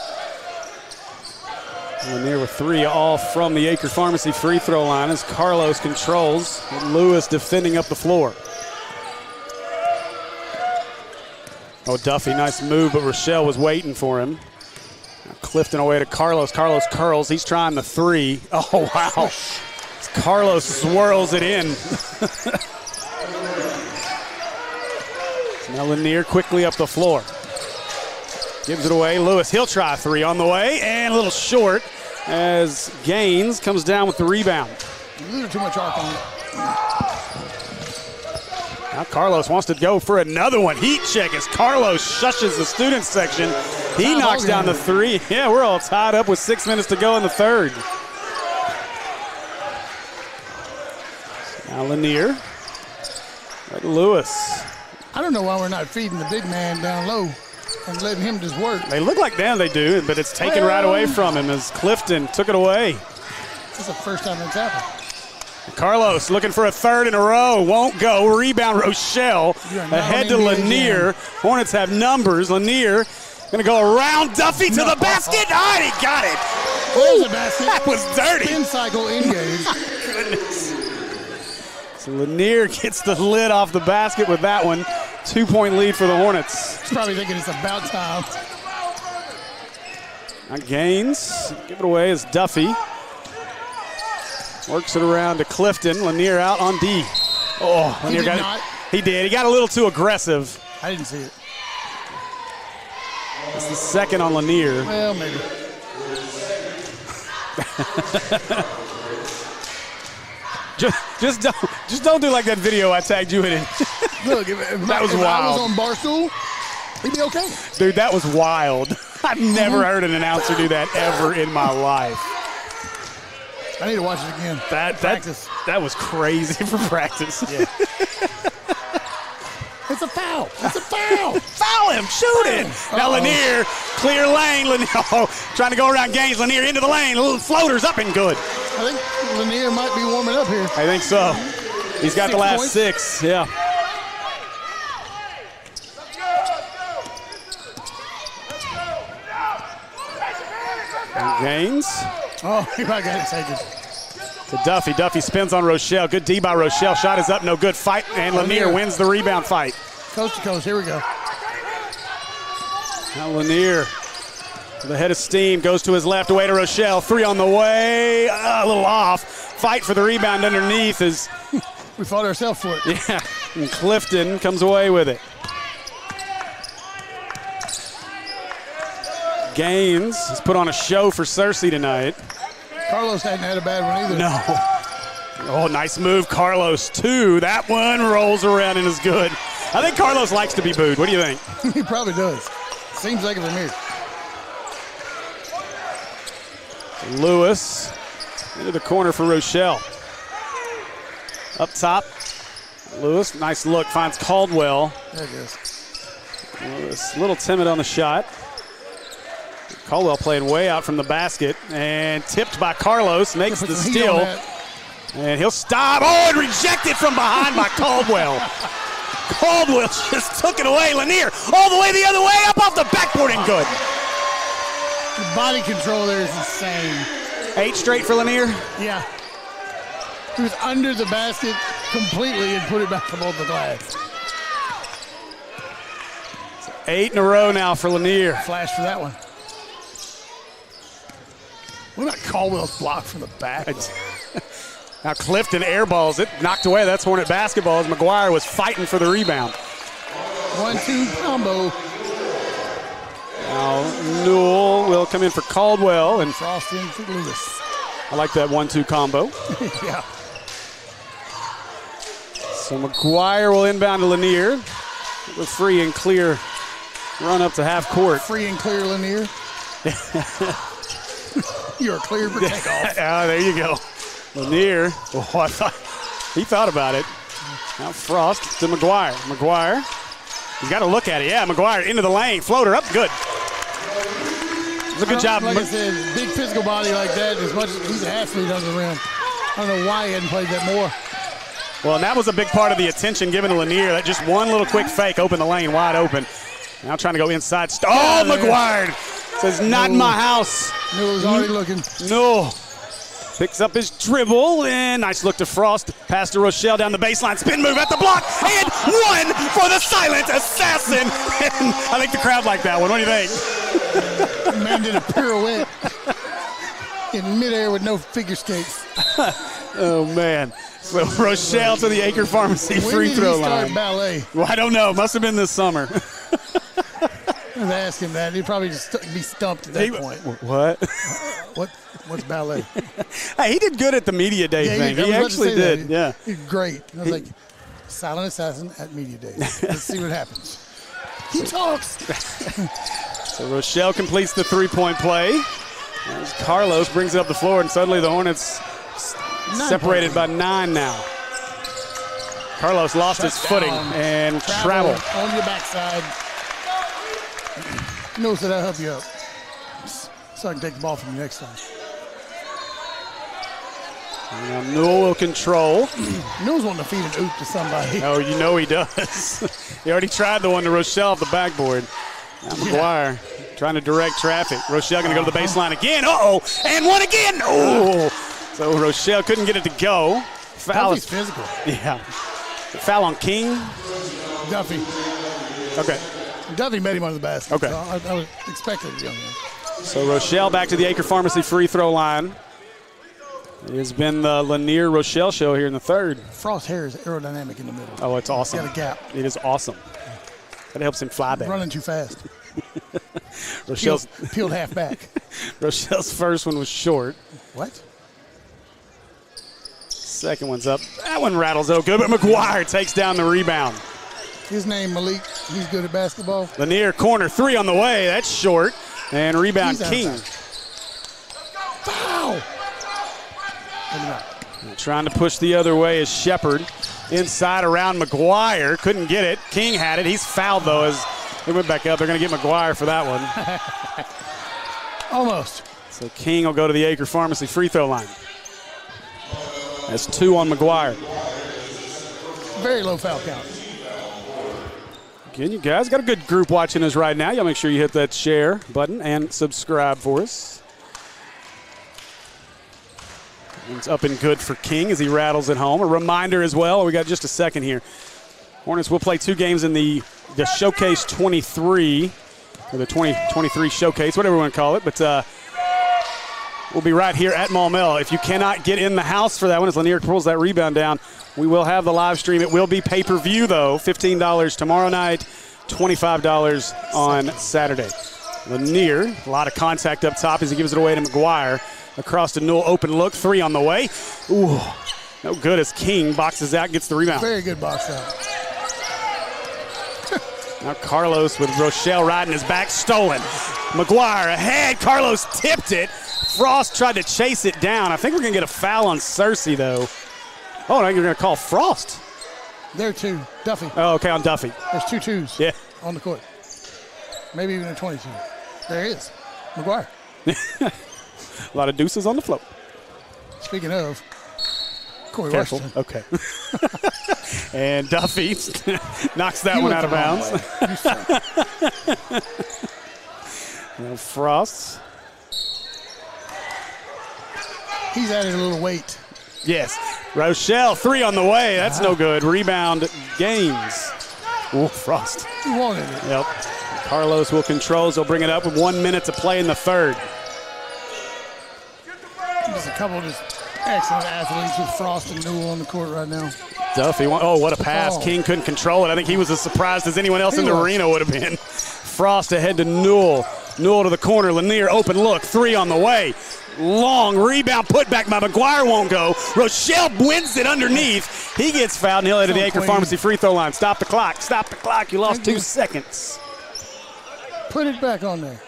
Lanier with three, all from the Acre Pharmacy free throw line as Carlos controls. With Lewis defending up the floor. Oh, Duffy, nice move, but Rochelle was waiting for him. Now Clifton away to Carlos. Carlos curls. He's trying the three. Oh, wow. Carlos swirls it in. Now Lanier quickly up the floor. Gives it away. Lewis, he'll try a three on the way, and a little short as Gaines comes down with the rebound. A little too much arc on it. Now Carlos wants to go for another one. Heat check as Carlos shushes the student section. He knocks down the three. Yeah, we're all tied up with 6 minutes to go in the third. Now Lanier. Right to Lewis. I don't know why we're not feeding the big man down low and letting him just work. They look like they do, but it's taken right away from him as Clifton took it away. This is the first time that's happened. Carlos looking for a third in a row. Won't go. Rebound Rochelle. Ahead to Lanier. Hornets have numbers. Lanier going to go around Duffy to the basket. Oh, he got it. There's the basket. That was dirty. Spin cycle engaged. Goodness. So Lanier gets the lid off the basket with that one. 2-point lead for the Hornets. He's probably thinking it's about time. Now Gaines. Give it away as Duffy. Works it around to Clifton. Lanier out on D. Oh, Lanier got it. He did. He got a little too aggressive. I didn't see it. It's the second on Lanier. Well, maybe. just don't do like that video I tagged you in it. Look, if that was wild. I was on Barstool, he'd be okay. Dude, that was wild. I've never heard an announcer do that ever in my life. I need to watch it again. That was crazy for practice. Yeah. It's a foul. It's a foul. Foul him. Shoot it. Now Lanier, clear lane. Lanier trying to go around Gaines. Lanier into the lane. A little floaters up and good. I think Lanier might be warming up here. I think so. He's got the last points. 6. Yeah. Gaines. Oh, he might got it taken. To Duffy. Duffy spins on Rochelle. Good D by Rochelle. Shot is up. No good. Fight. And Lanier wins the rebound fight. Coast to coast. Here we go. Now Lanier to the head of steam. Goes to his left. Away to Rochelle. 3 on the way. A little off. Fight for the rebound underneath is. We fought ourselves for it. Yeah. And Clifton comes away with it. Gaines has put on a show for Searcy tonight. Carlos hadn't had a bad one either. No. Oh, nice move, Carlos. 2. That one rolls around and is good. I think Carlos likes to be booed. What do you think? He probably does. Seems like it from here. Lewis into the corner for Rochelle. Up top. Lewis, nice look, finds Caldwell. There it is. Lewis, a little timid on the shot. Caldwell playing way out from the basket and tipped by Carlos, makes the steal. And he'll stop. Oh, and rejected from behind by Caldwell. Caldwell just took it away. Lanier all the way the other way, up off the backboard and good. The body control there is insane. 8 straight for Lanier? Yeah. He was under the basket completely and put it back above the glass. 8 in a row now for Lanier. Flash for that one. What about Caldwell's block from the back? Now Clifton airballs it, knocked away. That's Hornet basketball as McGuire was fighting for the rebound. 1-2 combo. Now Newell will come in for Caldwell. And Frost in for Lewis. I like that 1-2 combo. Yeah. So McGuire will inbound to Lanier. The free and clear run up to half court. Free and clear Lanier. You're clear for takeoff. There you go. Lanier, he thought about it. Now Frost to McGuire. McGuire, he's got to look at it. Yeah, McGuire into the lane. Floater up, good. It's a good job. Like I said, big physical body like that, as much as he's an athlete on the rim. I don't know why he hadn't played that more. Well, and that was a big part of the attention given to Lanier. That just one little quick fake opened the lane wide open. Now trying to go inside. Oh, McGuire says, not in my house. Newell was already looking. No. Picks up his dribble, and nice look to Frost. Pass to Rochelle down the baseline. Spin move at the block, and 1 for the silent assassin. And I think the crowd liked that one. What do you think? The man did a pirouette in midair with no figure skates. Oh, man. So Rochelle to the Acre Pharmacy free throw line. Ballet? Well, I don't know. Must have been this summer. I was asking that. He'd probably just be stumped at that point. What? What's ballet? Hey, he did good at the media day thing. He actually did. Yeah. He's great. I was like, silent assassin at media day. Let's see what happens. He talks. So Rochelle completes the 3-point play. As Carlos brings it up the floor, and suddenly the Hornets separated by 9 now. Carlos lost his footing and traveled. On your backside. Knows that I'll help you up. So I can take the ball from you next time. Now Newell will control. Newell's wanting to feed an oop to somebody. Oh, you know he does. He already tried the one to Rochelle off the backboard. Now McGuire trying to direct traffic. Rochelle going to go to the baseline again. Uh-oh, and one again. Oh, so Rochelle couldn't get it to go. Foul. Duffy's physical. Yeah. Foul on King. Duffy. Okay. Duffy met him under the basket. Okay. So I was expecting it, young man. So Rochelle back to the Acre Pharmacy free throw line. It has been the Lanier-Rochelle show here in the third. Frost hair is aerodynamic in the middle. Oh, it's awesome. Got a gap. It is awesome. That helps him fly better. Running too fast. Rochelle's peeled half back. Rochelle's first one was short. What? Second one's up. That one rattles out good, but McGuire takes down the rebound. His name Malik. He's good at basketball. Lanier corner three on the way. That's short. And rebound King. Foul. Trying to push the other way is Shepard. Inside around McGuire. Couldn't get it. King had it. He's fouled, though, as they went back up. They're going to get McGuire for that one. Almost. So King will go to the Acre Pharmacy free throw line. That's 2 on McGuire. Very low foul count. Again, you guys got a good group watching us right now. Y'all make sure you hit that share button and subscribe for us. It's up and good for King as he rattles it home. A reminder as well, we got just a second here. Hornets will play 2 games in the Showcase 23, or the 2023 Showcase, whatever we want to call it. But we'll be right here at Maumelle. If you cannot get in the house for that one, as Lanier pulls that rebound down, we will have the live stream. It will be pay-per-view, though. $15 tomorrow night, $25 on Saturday. Lanier, a lot of contact up top as he gives it away to McGuire. Across to Newell, open look, 3 on the way. Ooh, no good as King boxes out, gets the rebound. Very good box out. Now Carlos with Rochelle riding his back, stolen. McGuire ahead, Carlos tipped it. Frost tried to chase it down. I think we're going to get a foul on Searcy, though. Oh, no, you're going to call Frost. There, 2. Duffy. Oh, okay, on Duffy. There's 2 twos on the court. Maybe even a 22. There he is. McGuire. A lot of deuces on the floor. Speaking of, Corey Careful. Washington. Okay. And Duffy knocks that one out of bounds. And Frost. He's added a little weight. Yes. Rochelle, 3 on the way. That's no good. Rebound Gaines. Ooh, Frost. He wanted it. Yep. Carlos will control. He'll bring it up with 1 minute to play in the third. Just a couple of just excellent athletes with Frost and Newell on the court right now. Duffy, oh, what a pass. Oh. King couldn't control it. I think he was as surprised as anyone else in the arena would have been. Frost ahead to Newell. Newell to the corner. Lanier, open look. 3 on the way. Long rebound put back by McGuire, won't go. Rochelle wins it underneath. He gets fouled and he'll head to the Acre Pharmacy free throw line. Stop the clock. Stop the clock. You lost 2 seconds. Put it back on there.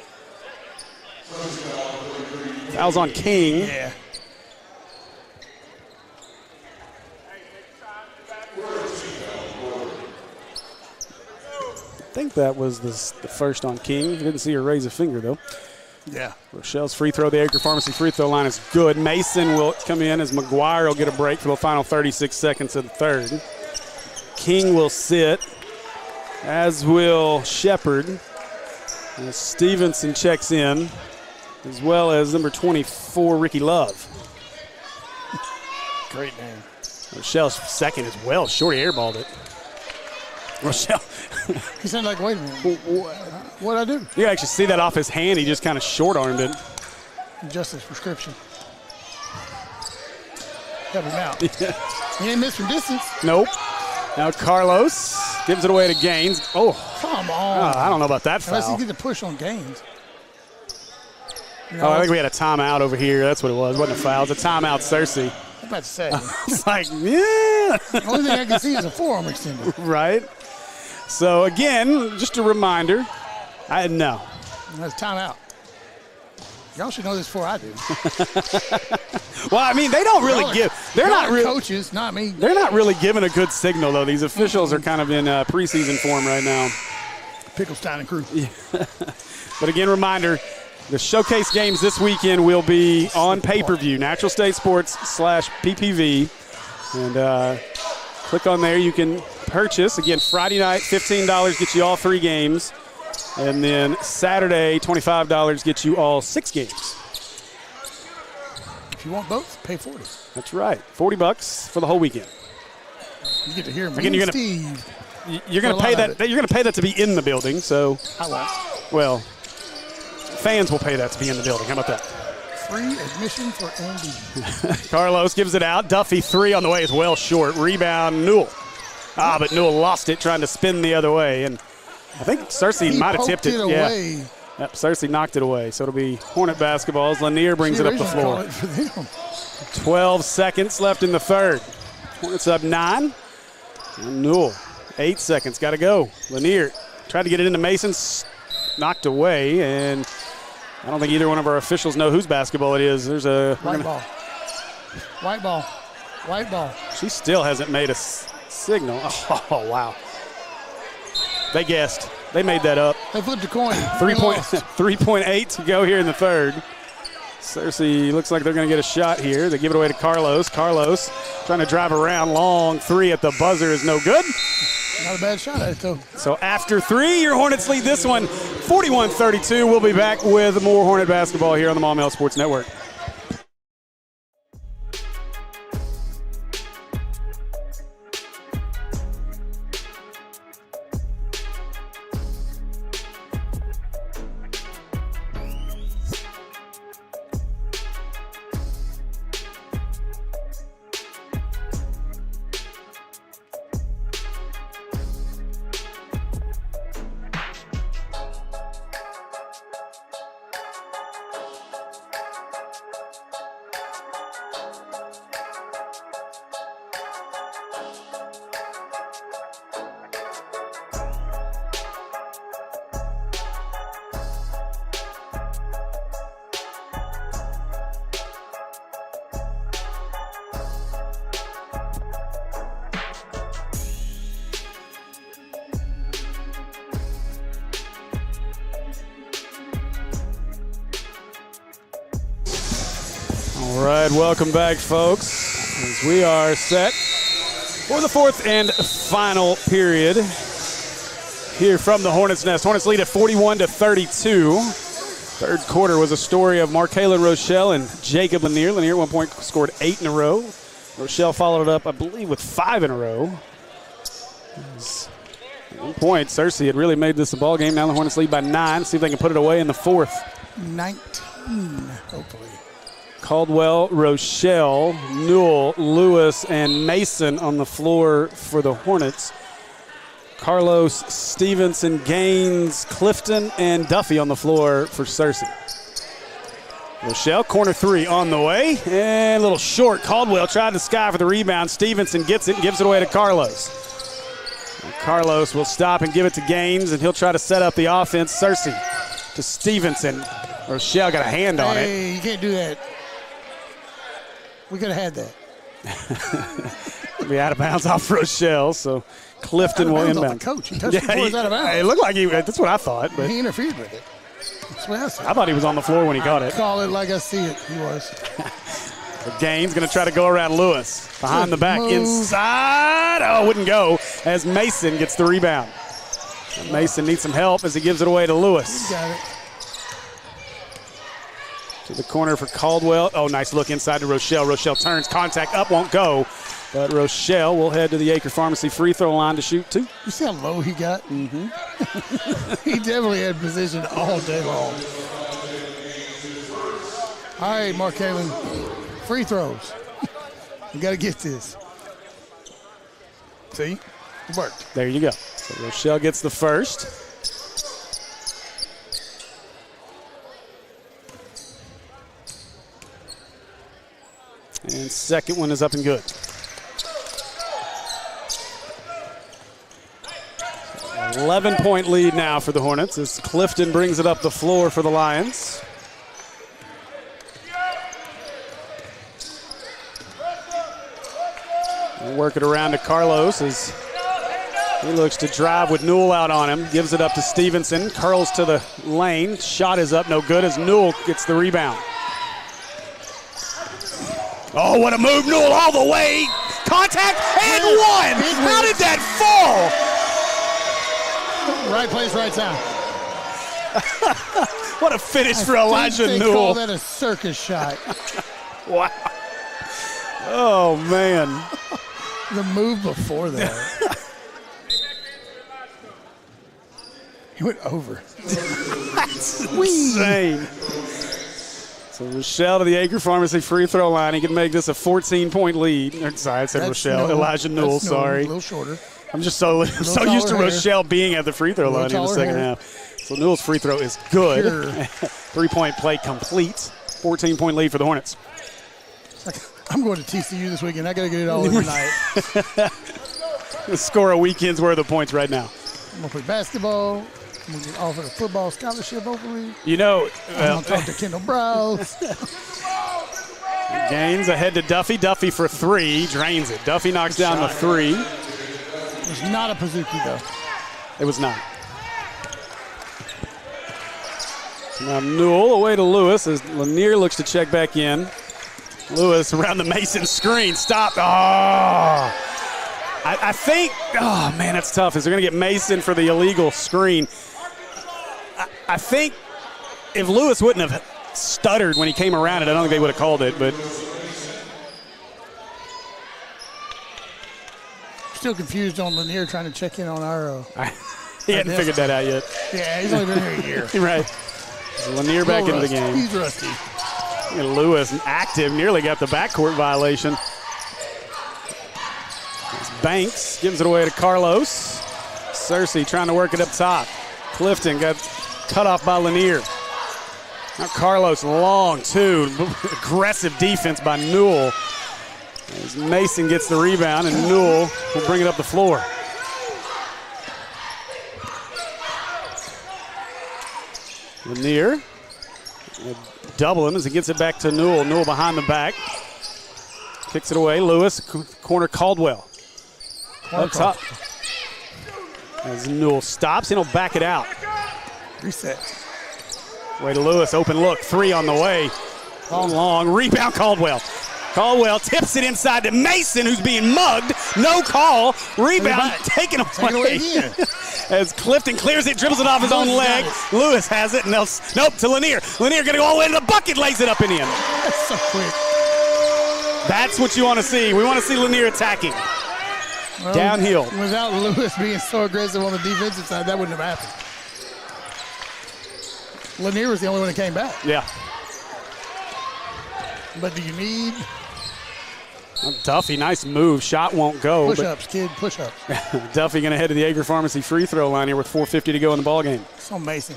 Foul's on King. Yeah. I think that was the first on King. Didn't see her raise a finger, though. Yeah. Rochelle's free throw, the Acre Pharmacy free throw line is good. Mason will come in as McGuire will get a break for the final 36 seconds of the third. King will sit, as will Shepard. As Stevenson checks in, as well as number 24, Ricky Love. Great name. Rochelle's second as well. Shorty airballed it. Rochelle. He sounded like, wait a minute. What'd I do? You can actually see that off his hand. He just kind of short-armed it. Justice prescription. Help him out. He ain't missed from distance. Nope. Now Carlos gives it away to Gaines. Oh, come on. I don't know about that Unless foul. he get the push on Gaines. I think we had a timeout over here. That's what it was. It wasn't a foul. It was a timeout, Searcy. I'm about to say. It's like, yeah. The only thing I can see is a forearm extender. Right. So, again, just a reminder. No. That's timeout. Y'all should know this before I do. Well, I mean, they don't really give. They're not really coaches, not me. They're not really giving a good signal, though. These officials are kind of in preseason form right now. Picklestein and crew. Yeah. But again, reminder, the showcase games this weekend will be on pay-per-view, Natural State Sports /PPV. And click on there. You can purchase. Again, Friday night, $15 gets you all 3 games. And then Saturday, $25 gets you all 6 games. If you want both, pay $40. That's right. $40 for the whole weekend. You get to hear me. Again, you're gonna pay that. You're gonna pay that to be in the building. So, I won't. well, fans will pay that to be in the building. How about that? free admission for Andy. Carlos gives it out. Duffy, 3 on the way is well short. Rebound, Newell. But Newell lost it trying to spin the other way. And I think Searcy might have tipped it. Away. Yep, Searcy knocked it away. So it'll be Hornet basketball as Lanier brings it up the floor. 12 seconds left in the third. Hornets up 9. And Newell, 8 seconds, got to go. Lanier tried to get it into Mason, knocked away, and I don't think either one of our officials know whose basketball it is. There's a white ball. White ball. White ball. She still hasn't made a signal. Oh, wow. They guessed. They made that up. They flipped a coin. 3.8 to go here in the third. Searcy looks like they're going to get a shot here. They give it away to Carlos. Carlos trying to drive around. Long 3 at the buzzer is no good. Not a bad shot at it, though. So after 3, your Hornets lead this one 41-32. We'll be back with more Hornet basketball here on the Maumelle Sports Network. All right, welcome back, folks, as we are set for the 4th and final period here from the Hornets' Nest. Hornets lead at 41-32. Third quarter was a story of Markayla Rochelle and Jacob Lanier. Lanier at one point scored 8 in a row. Rochelle followed it up, I believe, with 5 in a row. At one point, Searcy had really made this a ball game. Now the Hornets lead by 9. See if they can put it away in the 4th. 19, hopefully. Caldwell, Rochelle, Newell, Lewis, and Mason on the floor for the Hornets. Carlos, Stevenson, Gaines, Clifton, and Duffy on the floor for Searcy. Rochelle, corner 3 on the way. And a little short. Caldwell tried to sky for the rebound. Stevenson gets it and gives it away to Carlos. And Carlos will stop and give it to Gaines, and he'll try to set up the offense. Searcy to Stevenson. Rochelle got a hand on it. Hey, you can't do that. We could have had that. Be out of bounds off Rochelle, so Clifton will inbound. Coach, he touched it before he was out of bounds. It looked like that's what I thought. But he interfered with it. That's what I said. I thought he was on the floor when he caught it. Call it like I see it. He was. Gaines going to try to go around Lewis. Behind the back, inside. Oh, wouldn't go as Mason gets the rebound. And Mason needs some help as he gives it away to Lewis. He got it. To the corner for Caldwell. Oh, nice look inside to Rochelle. Rochelle turns, contact up, won't go. But Rochelle will head to the Acre Pharmacy free throw line to shoot 2. You see how low he got? Mm-hmm. He definitely had position all day long. All right, Mark Kalen, free throws. You got to get this. See? It worked. There you go. So Rochelle gets the first. And second one is up and good. 11-point lead now for the Hornets as Clifton brings it up the floor for the Lions. We'll work it around to Carlos as he looks to drive with Newell out on him. Gives it up to Stevenson. Curls to the lane. Shot is up, no good as Newell gets the rebound. Oh, what a move. Newell all the way. Contact and one. How did that fall? Right place, right time. What a finish for Elijah Newell. They call that a circus shot. Wow. Oh, man. The move before that. He went over. That's insane. So Rochelle to the Acre Pharmacy free throw line. He can make this a 14-point lead. Sorry, I said That's Rochelle. Elijah Newell, sorry. A little shorter. I'm just so used to Rochelle being at the free throw line in the second half. So Newell's free throw is good. Sure. 3-point play complete. 14-point lead for the Hornets. I'm going to TCU this weekend. I got to get it all in tonight. Let's score a weekend's worth of points right now. I'm going to play basketball. I'm going to get offered a football scholarship, hopefully. You know, I'm going to talk to Kendall Browse. Gaines ahead to Duffy. Duffy for 3. Drains it. Duffy knocks down the 3. It was not a Pazuki, though. It was not. Now Newell away to Lewis as Lanier looks to check back in. Lewis around the Mason screen. Stopped. Oh. I think, oh, man, that's tough. Is they're going to get Mason for the illegal screen. I think if Lewis wouldn't have stuttered when he came around it, I don't think they would have called it. But still confused on Lanier trying to check in on our. He hadn't figured that out yet. Yeah, he's only been here a year. Right. Lanier back into the game. He's rusty. And Lewis active, nearly got the backcourt violation. Banks gives it away to Carlos. Searcy trying to work it up top. Clifton got cut off by Lanier. Now Carlos long, too. Aggressive defense by Newell. As Mason gets the rebound, and Newell will bring it up the floor. Lanier double him as he gets it back to Newell. Newell behind the back. Kicks it away. Lewis, corner Caldwell. Up top. As Newell stops, and he'll back it out. Reset. Way to Lewis, open look. 3 on the way. Long. Rebound Caldwell. Caldwell tips it inside to Mason, who's being mugged. No call. Rebound taken away. As Clifton clears it, dribbles it off his own leg. Lewis has it, and nope, to Lanier. Lanier going to go all the way to the bucket, lays it up and in. That's so quick. That's what you want to see. We want to see Lanier attacking. Well, downhill. Without Lewis being so aggressive on the defensive side, that wouldn't have happened. Lanier was the only one that came back. Yeah. But do you need? Duffy, nice move. Shot won't go. Push-ups, kid, push-ups. Duffy going to head to the Acre Pharmacy free throw line here with 4:50 to go in the ballgame. So Mason.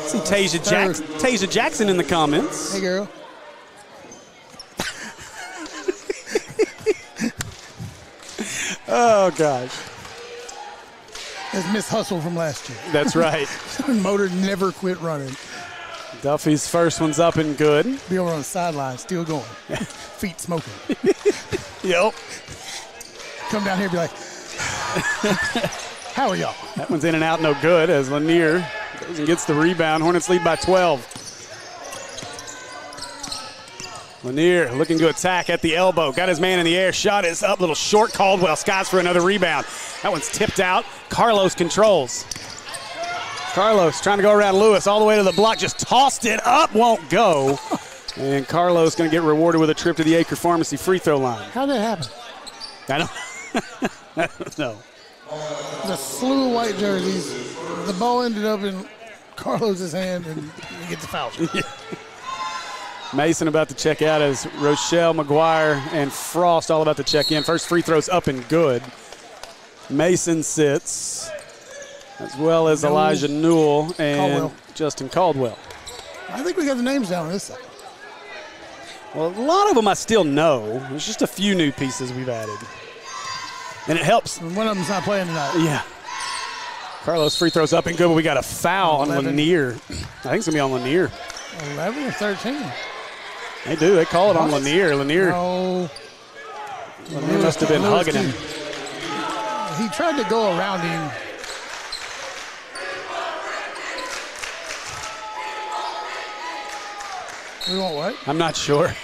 See Tasia Jackson in the comments. Hey, girl. Oh, gosh. That's Miss Hustle from last year. That's right. Motor never quit running. Duffy's first one's up and good. Be over on the sideline, still going. Feet smoking. Yep. Come down here and be like, how are y'all? That one's in and out, no good, as Lanier goes and gets the rebound. Hornets lead by 12. Lanier looking to attack at the elbow. Got his man in the air. Shot is up. Little short. Caldwell skies for another rebound. That one's tipped out. Carlos controls. Carlos trying to go around Lewis all the way to the block. Just tossed it up. Won't go. And Carlos going to get rewarded with a trip to the Acre Pharmacy free throw line. How'd that happen? I don't know. The slew of white jerseys. The ball ended up in Carlos's hand, and he gets the foul. Mason about to check out as Rochelle, McGuire, and Frost all about to check in. First free throw's up and good. Mason sits, as well as Elijah Newell and Justin Caldwell. I think we got the names down on this side. Well, a lot of them I still know. There's just a few new pieces we've added. And it helps. And one of them's not playing tonight. Yeah. Carlos free throws up and good, but we got a foul 11. On Lanier. I think it's going to be on Lanier. 11 or 13? They do. They call it on Lanier. Lanier must have been hugging him. He tried to go around him. We want what? I'm not sure.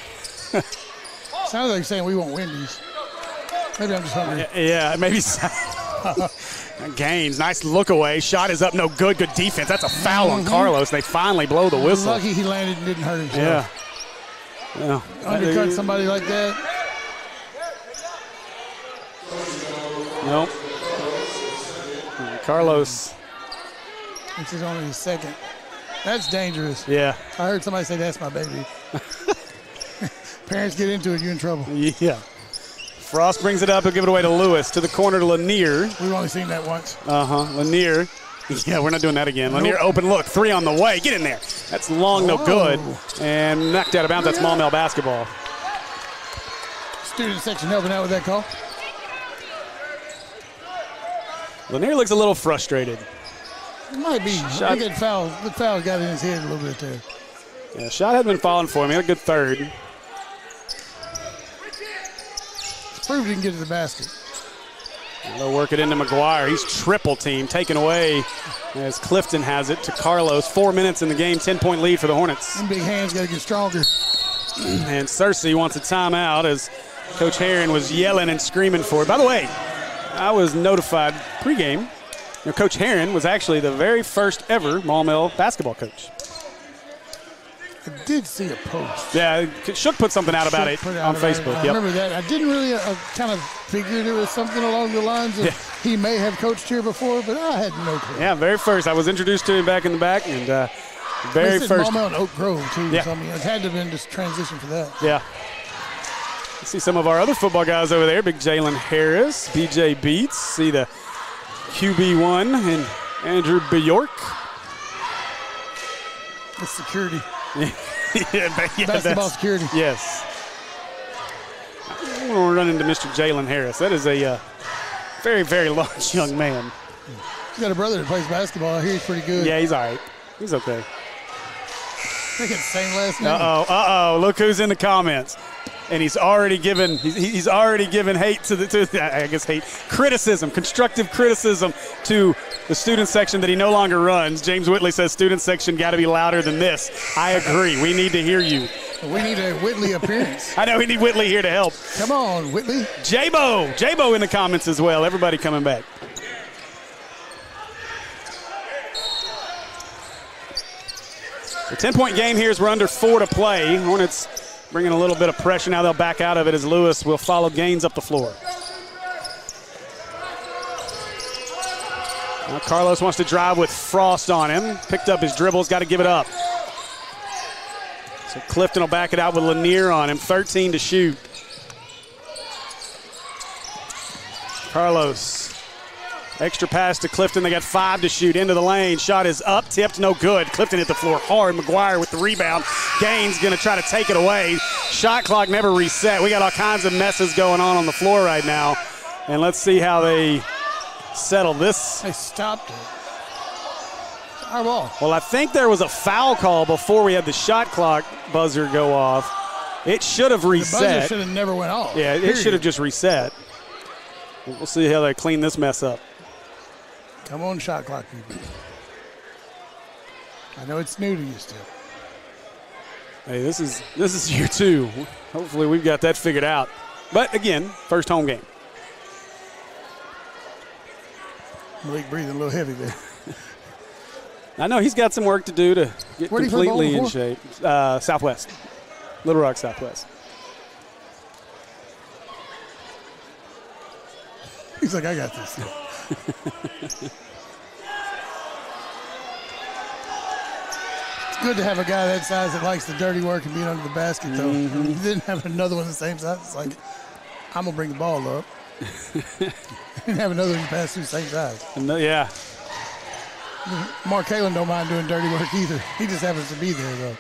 Sounds like you're saying we want Wendy's. Maybe I'm just hungry. Yeah, maybe so. Gaines, nice look away. Shot is up, no good. Good defense. That's a foul on Carlos. They finally blow the whistle. Lucky he landed and didn't hurt himself. Yeah. Undercut somebody like that. Nope. Carlos. This is only his second. That's dangerous. Yeah. I heard somebody say that's my baby. Parents get into it, you're in trouble. Yeah. Frost brings it up. He'll give it away to Lewis. To the corner to Lanier. We've only seen that once. Lanier. Yeah, we're not doing that again. Lanier open look. 3 on the way. Get in there. That's long, no good. And knocked out of bounds. That's Maumelle basketball. Student section helping out with that call. Lanier looks a little frustrated. It might be. I think the foul got in his head a little bit there. Yeah, shot had been falling for him. He had a good third. Proved he can get to the basket. They'll work it into McGuire. He's triple team, taken away as Clifton has it to Carlos. 4 minutes in the game, 10-point lead for the Hornets. Them big hands got to get stronger. And Searcy wants a timeout as Coach Herron was yelling and screaming for it. By the way, I was notified pregame. Coach Herron was actually the very first ever Maumelle basketball coach. I did see a post. Yeah, Shook put something out about it on Facebook. I remember that. I didn't really kind of figured it was something along the lines of he may have coached here before, but I had no clue. Yeah, very first. I was introduced to him back in the back, and very first. Maumelle and Oak Grove, too. Yeah. So, I mean, it had to have been just transition for that. Yeah. See some of our other football guys over there. Big Jalen Harris, BJ Beats. See the QB1 and Andrew Bjork. It's security. Yeah, basketball security. Yes. I'm going to run into Mr. Jalen Harris. That is a very, very large young man. He's got a brother that plays basketball. I hear he's pretty good. Yeah, he's all right. He's okay. They got the same last name. Uh-oh. Look who's in the comments. And he's already given hate criticism, constructive criticism to the student section that he no longer runs. James Whitley says student section got to be louder than this. I agree. We need to hear you. We need a Whitley appearance. I know we need Whitley here to help. Come on, Whitley. J-Bo in the comments as well. Everybody coming back. The 10-point game here is we're under 4 to play. Hornets bringing a little bit of pressure. Now they'll back out of it as Lewis will follow Gaines up the floor. Now Carlos wants to drive with Frost on him. Picked up his dribbles, got to give it up. So Clifton will back it out with Lanier on him. 13 to shoot. Carlos. Extra pass to Clifton. They got 5 to shoot. Into the lane. Shot is up, tipped, no good. Clifton hit the floor hard. McGuire with the rebound. Gaines going to try to take it away. Shot clock never reset. We got all kinds of messes going on the floor right now. And let's see how they settle this. They stopped it. Our ball. Well, I think there was a foul call before we had the shot clock buzzer go off. It should have reset. The buzzer should have never went off. Yeah, it should have just reset. We'll see how they clean this mess up. Come on, shot clock people. I know it's new to you still. Hey, this is year 2. Hopefully we've got that figured out. But again, first home game. Malik breathing a little heavy there. I know he's got some work to do to get completely in shape. Southwest. Little Rock Southwest. He's like, I got this. It's good to have a guy that size that likes the dirty work and being under the basket, though. Mm-hmm. I mean, you didn't have another one the same size. It's like, I'm going to bring the ball up. And have another one pass through the same size. Yeah. Mark Kalen don't mind doing dirty work either. He just happens to be there, though.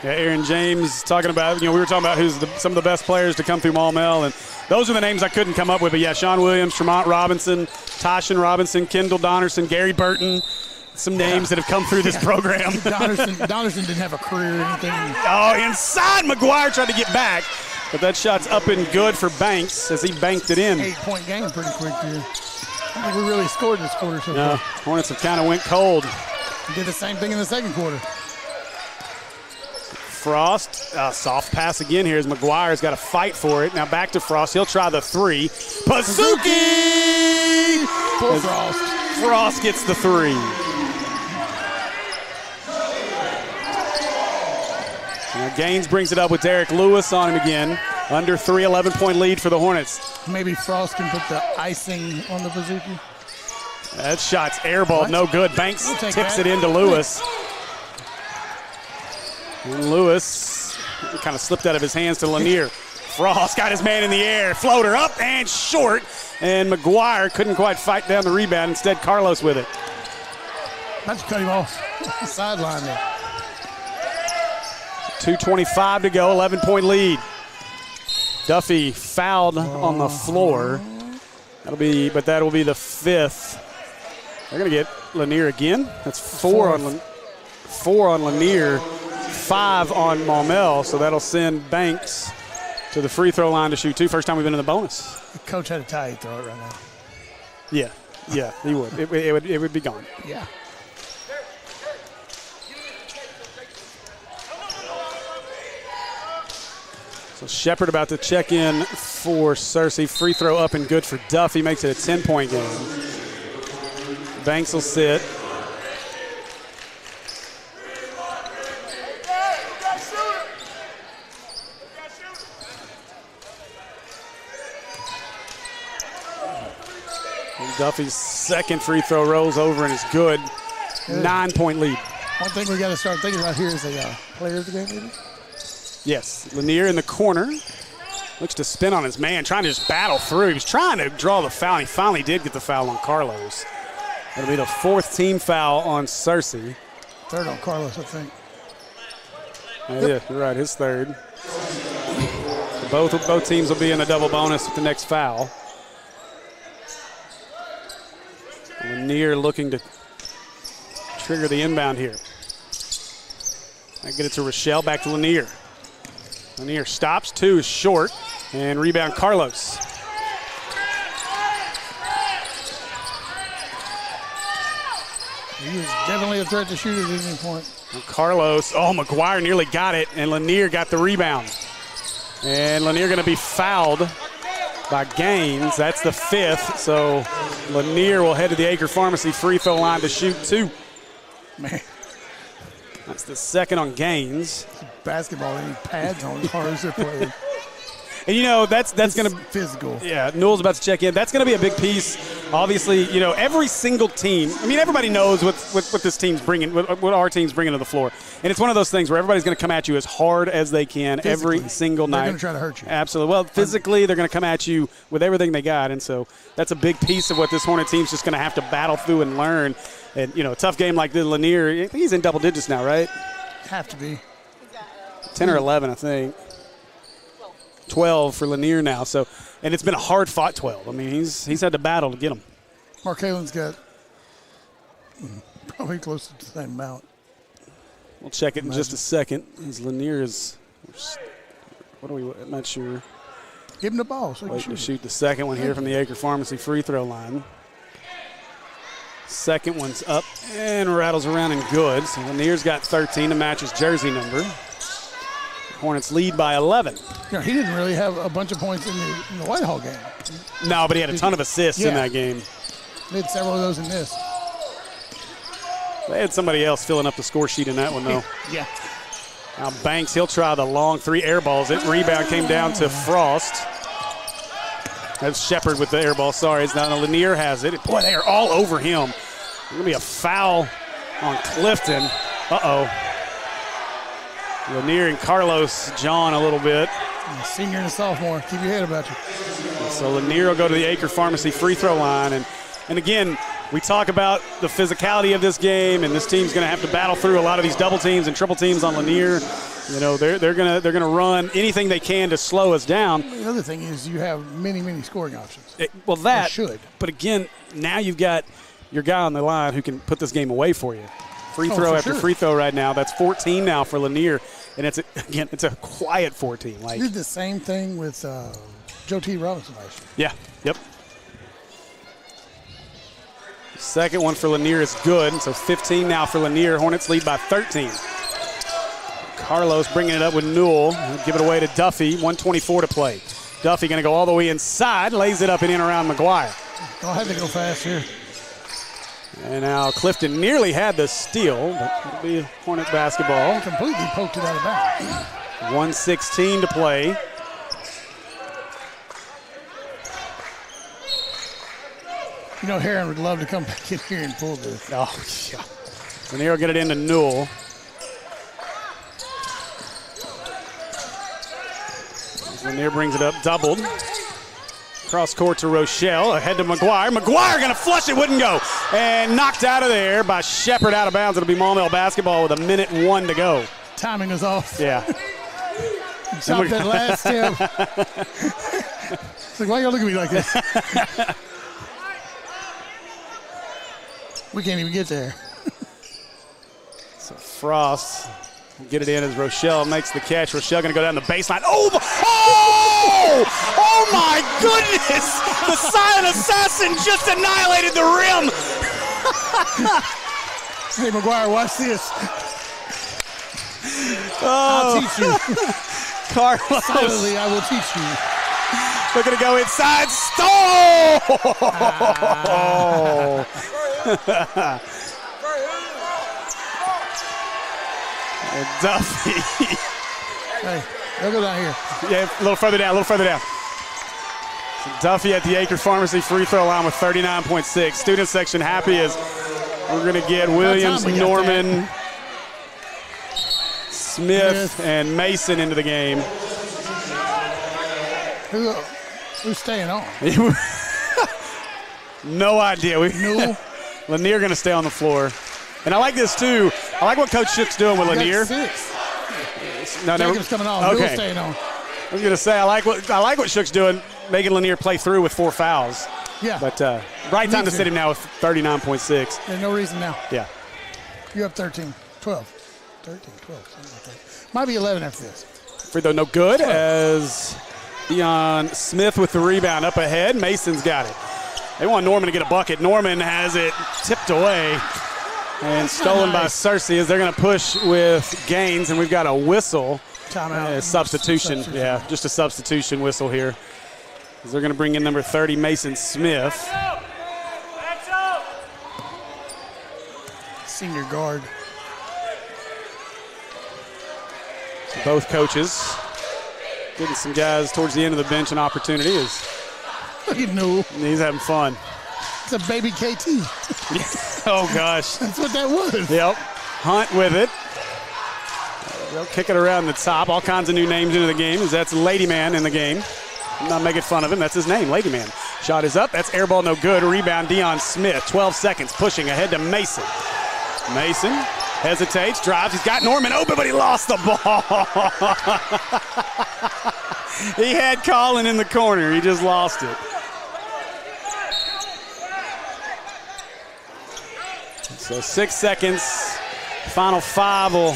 Yeah, Aaron James talking about, we were talking about who's some of the best players to come through Maumelle, and those are the names I couldn't come up with. But yeah, Sean Williams, Tremont Robinson, Toshin Robinson, Kendall Donnerson, Gary Burton, some names that have come through this program. Donnerson didn't have a career or anything. Oh, inside McGuire tried to get back, but that shot's up and good for Banks as he banked it in. 8-point game pretty quick here. I think we really scored this quarter so far. Hornets have kind of went cold. We did the same thing in the second quarter. Frost, soft pass again here as McGuire's got to fight for it. Now back to Frost. He'll try the 3. Pasuki! For Frost. Frost gets the 3. Now Gaines brings it up with Derek Lewis on him again. Under 3, 11-point lead for the Hornets. Maybe Frost can put the icing on the bazooka. That shot's airballed, no good. Banks We'll take tips that. it into Lewis. And Lewis kind of slipped out of his hands to Lanier. Frost got his man in the air. Floater up and short. And McGuire couldn't quite fight down the rebound. Instead, Carlos with it. Let's cut him off. Sideline there. 2:25 to go, 11-point lead. Duffy fouled on the floor. That'll be the 5th. They're going to get Lanier again. That's 4 on Lanier, 5 on Maumelle. So that'll send Banks to the free throw line to shoot 2. First time we've been in the bonus. The coach had a tie, he'd throw it right now. Yeah, he would. It would be gone. Yeah. So Shepard about to check in for Searcy. Free throw up and good for Duffy. Makes it a 10-point game. Banks will sit. And Duffy's second free throw rolls over and is good. 9-point lead. One thing we got to start thinking about here is the player of the game, maybe? Yes, Lanier in the corner. Looks to spin on his man, trying to just battle through. He was trying to draw the foul, and he finally did get the foul on Carlos. That'll be the 4th team foul on Searcy. 3rd on Carlos, I think. Yeah, you're right, his 3rd. Both teams will be in a double bonus with the next foul. Lanier looking to trigger the inbound here. I get it to Rochelle, back to Lanier. Lanier stops, 2 is short, and rebound Carlos. He is definitely a threat to shoot at any point. And Carlos, McGuire nearly got it, and Lanier got the rebound. And Lanier going to be fouled by Gaines. That's the 5th, so Lanier will head to the Acre Pharmacy free throw line to shoot 2. Man. That's the 2nd on Gaines. Basketball, any pads on as far as they're playing. And that's going to physical. Yeah, Newell's about to check in. That's going to be a big piece. Obviously, every single team. I mean, everybody knows what this team's bringing, what our team's bringing to the floor. And it's one of those things where everybody's going to come at you as hard as they can Physically, every single night. They're going to try to hurt you. Absolutely. Well, physically, they're going to come at you with everything they got, and so that's a big piece of what this Hornet team's just going to have to battle through and learn. And a tough game like this, Lanier, he's in double digits now, right? Have to be. 10 or 11, I think. 12 for Lanier now. So, and it's been a hard-fought 12. I mean, he's had to battle to get them. Mark Halen's got probably close to the same amount. We'll check it in just a second. As Lanier is, I'm not sure. Give him the ball so he Wait can to shoot. shoot the second one here from the Acre Pharmacy free throw line. Second one's up and rattles around and good. So Lanier's got 13 to match his jersey number. Hornets lead by 11. He didn't really have a bunch of points in the Whitehall game. No, but he had a ton of assists in that game. They had several of those in this. They had somebody else filling up the score sheet in that one, though. Yeah. Now Banks, he'll try the long 3 air balls. It rebound came down to Frost. That's Shepard with the air ball. Sorry, it's not. Lanier has it. Boy, they are all over him. There's going to be a foul on Clifton. Uh-oh. Lanier and Carlos John a little bit. Senior and a sophomore. Keep your head about you. So Lanier will go to the Acre Pharmacy free throw line. And again, we talk about the physicality of this game, and this team's going to have to battle through a lot of these double teams and triple teams on Lanier. They're gonna run anything they can to slow us down. The other thing is you have many scoring options. That should. But again, now you've got your guy on the line who can put this game away for you. Free throw after free throw right now. That's 14 now for Lanier, and it's a quiet 14. He did the same thing with Joe T. Robinson last year. Yeah. Yep. Second one for Lanier is good, so 15 now for Lanier. Hornets lead by 13. Carlos bringing it up with Newell. He'll give it away to Duffy. 1:24 to play. Duffy going to go all the way inside, lays it up and in around McGuire. I'll have to go fast here. And now Clifton nearly had the steal, but it'll be Hornet basketball. Completely poked it out of bounds. 1:16 to play. You know, Heron would love to come back in here and pull this. Oh, yeah. Lanier will get it into Newell. Lanier brings it up, doubled. Cross court to Rochelle, ahead to McGuire. McGuire going to flush it, wouldn't go. And knocked out of there by Shepard out of bounds. It'll be Maumelle basketball with 1:01 to go. Timing was off. Yeah. Chopped that last step. It's like, why you look at me like this? We can't even get there. So Frost will get it in as Rochelle makes the catch. Rochelle going to go down the baseline. Oh my goodness! The silent assassin just annihilated the rim. Hey, McGuire, watch this. Oh. I'll teach you. Carlos. Silently, I will teach you. Looking to go inside. Stole! And Duffy. Hey, they'll go down here. Yeah, a little further down, So Duffy at the Acre Pharmacy free throw line with 39.6. Student section happy as we're going to get Williams, Norman, Smith, and Mason into the game. Who's staying on? No idea. Newell. Lanier going to stay on the floor. And I like this too. I like what Coach Shook's doing with Lanier. No, Jacob's coming on. Okay. Newell's staying on. I was going to say I like what Shook's doing, making Lanier play through with 4 fouls. Yeah. But right time to sit him now with 39.6. There's no reason now. Yeah. You're up 13, 12. 13, 12, something like that. Might be 11 after this. Free throw no good as Deion Smith with the rebound up ahead. Mason's got it. They want Norman to get a bucket. Norman has it tipped away and stolen by Searcy as they're going to push with Gaines, and we've got a whistle. Timeout. Substitution. Yeah, just a substitution whistle here. As they're going to bring in number 30, Mason Smith. Senior guard. Both coaches getting some guys towards the end of the bench an opportunity. Look at Newell. He's having fun. It's a baby KT. Oh, gosh. That's what that was. Yep. Hunt with it. They'll kick it around the top. All kinds of new names into the game as that's Lady Man in the game. I'm not making fun of him. That's his name, Lady Man. Shot is up. That's air ball no good. Rebound Deion Smith. 12 seconds pushing ahead to Mason. Mason hesitates, drives. He's got Norman open, but he lost the ball. He had Colin in the corner. He just lost it. So 6 seconds. Final 5 will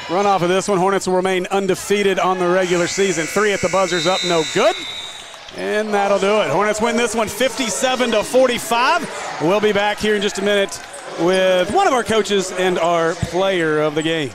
run off of this one. Hornets will remain undefeated on the regular season. 3 at the buzzer's up, no good. And that'll do it. Hornets win this one 57-45. We'll be back here in just a minute with one of our coaches and our player of the game.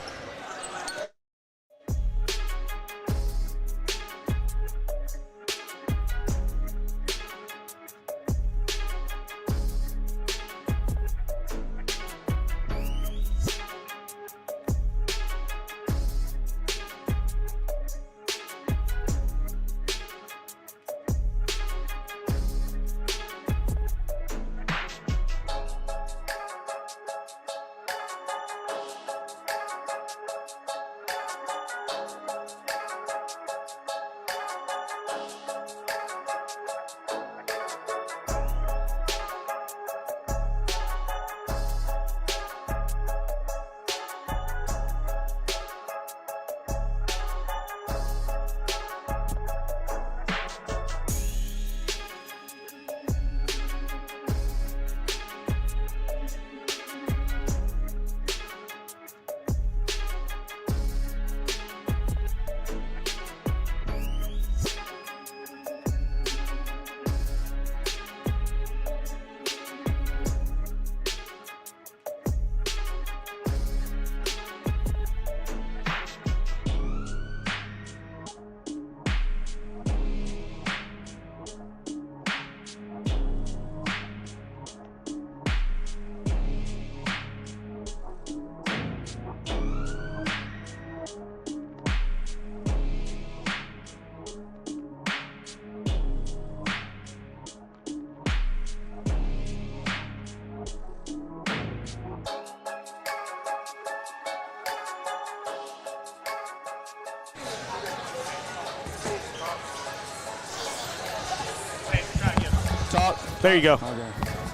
There you go. Okay.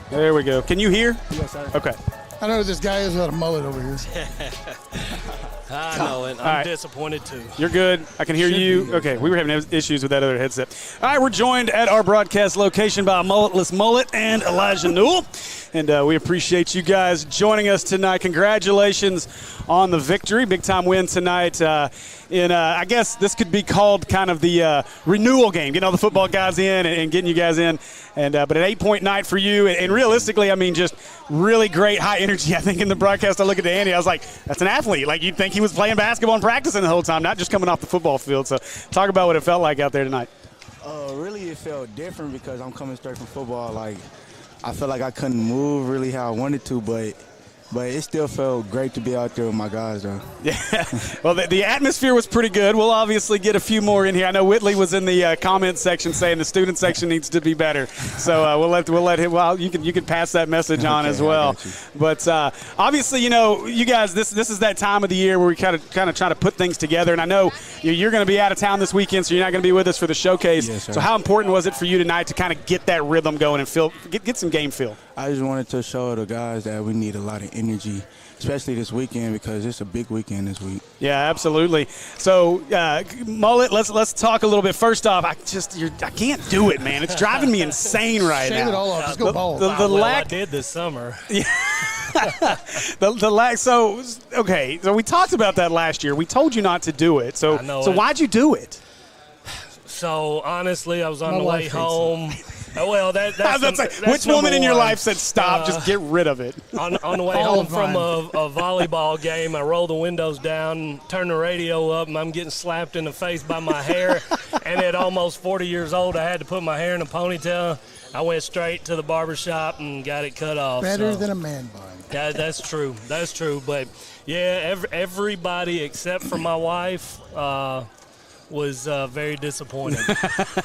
There we go. Can you hear? Yes, sir. Okay. I know this guy has got a mullet over here. I know it. I'm right. disappointed too. You're good. I can hear you. Okay, we were having issues with that other headset. All right, we're joined at our broadcast location by Mulletless Mullet and Elijah Newell. And we appreciate you guys joining us tonight. Congratulations on the victory. Big-time win tonight. I guess this could be called kind of the renewal game, getting all the football guys in and getting you guys in. And but an 8-point night for you. And realistically, I mean, just really great high energy. I think in the broadcast, I look at Andy, I was like, that's an athlete. Like, you'd think he was playing basketball and practicing the whole time, not just coming off the football field. So talk about what it felt like out there tonight. Really, it felt different because I'm coming straight from football. Like, I felt like I couldn't move really how I wanted to, but it still felt great to be out there with my guys, though. Yeah. Well, the atmosphere was pretty good. We'll obviously get a few more in here. I know Whitley was in the comment section saying the student section needs to be better. So we'll let him. Well, you can pass that message on as well. But obviously, you guys, this is that time of the year where we kind of try to put things together. And I know you're going to be out of town this weekend, so you're not going to be with us for the showcase. Yes, sir. So how important was it for you tonight to kind of get that rhythm going and get some game feel? I just wanted to show the guys that we need a lot of energy, especially this weekend because it's a big weekend this week. Yeah, absolutely. So, Mullet, let's talk a little bit. First off, I can't do it, man. It's driving me insane right now. Shave it all off. Just go bald. I did this summer. Yeah. So we talked about that last year. We told you not to do it. So why'd you do it? So honestly, I was on the way home. Well, that's which woman in your life said stop? Just get rid of it. On the way home from a volleyball game, I roll the windows down, turn the radio up, and I'm getting slapped in the face by my hair. And at almost 40 years old, I had to put my hair in a ponytail. I went straight to the barbershop and got it cut off. Better than a man bun. Yeah, that's true. That's true. But yeah, everybody except for my wife was very disappointed.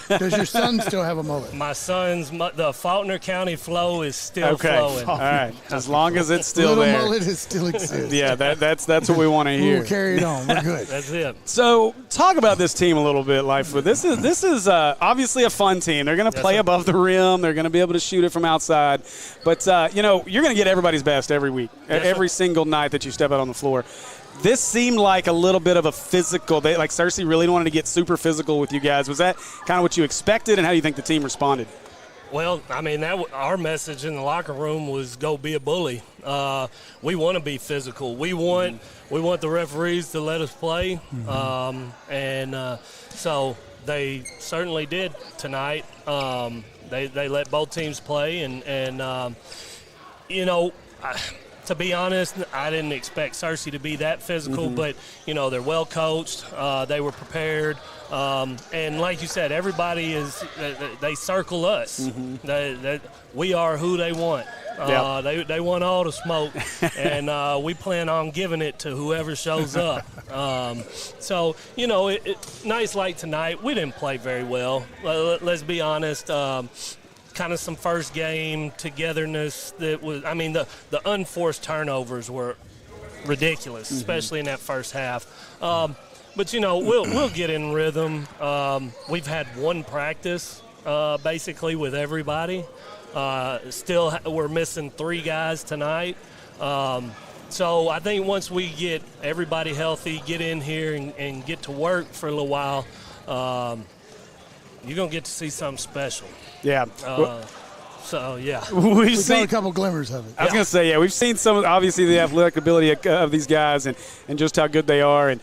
Does your son still have a mullet? My son's, the Faulkner County flow is still flowing. All right. As long as it's still Little there. mullet still exists. Yeah, that's what we want to hear. We'll carry it on. We're good. That's it. So talk about this team a little bit, Lightfoot. This is obviously a fun team. They're going to play above the rim. They're going to be able to shoot it from outside. But, you're going to get everybody's best every week, every single night that you step out on the floor. This seemed like a little bit of a physical. Like Searcy really wanted to get super physical with you guys. Was that kind of what you expected, and how do you think the team responded? Well, I mean, our message in the locker room was go be a bully. We want to be physical. We want the referees to let us play, so they certainly did tonight. They let both teams play, and to be honest, I didn't expect Searcy to be that physical, but, they're well coached. They were prepared. And like you said, everybody they circle us. We are who they want. They want all the smoke, and we plan on giving it to whoever shows up. Nights like tonight, we didn't play very well. Let's be honest. Kind of some first game togetherness that was, the unforced turnovers were ridiculous, especially in that first half. But we'll get in rhythm. We've had one practice basically with everybody. Still, we're missing 3 guys tonight. So I think once we get everybody healthy, get in here and get to work for a little while, you're going to get to see something special. Yeah. We've seen a couple glimmers of it. I was going to say, we've seen some, obviously, the athletic ability of these guys and just how good they are. And,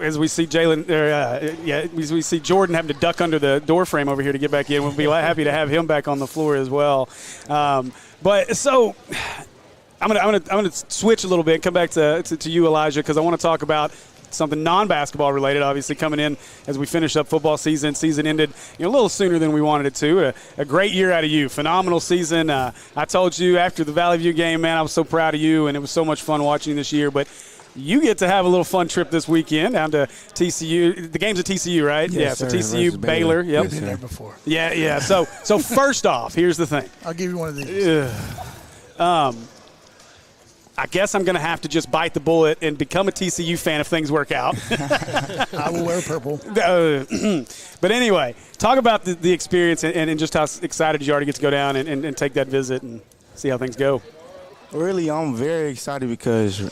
as we see we see Jordan having to duck under the door frame over here to get back in. We'll be happy to have him back on the floor as well. But so I'm going to switch a little bit and come back to you, Elijah, because I want to talk about something non-basketball related, obviously, coming in as we finish up football season. Season ended a little sooner than we wanted it to. A great year out of you. Phenomenal season. I told you after the Valley View game, man, I was so proud of you, and it was so much fun watching you this year. But you get to have a little fun trip this weekend down to TCU. The game's at TCU, right? Yes, so sir. TCU, Baylor. Yep. We've been there before. Yeah. So first off, here's the thing. I'll give you one of these. I guess I'm going to have to just bite the bullet and become a TCU fan if things work out. I will wear purple. But anyway, talk about the experience and just how excited you are to get to go down and take that visit and see how things go. Really, I'm very excited because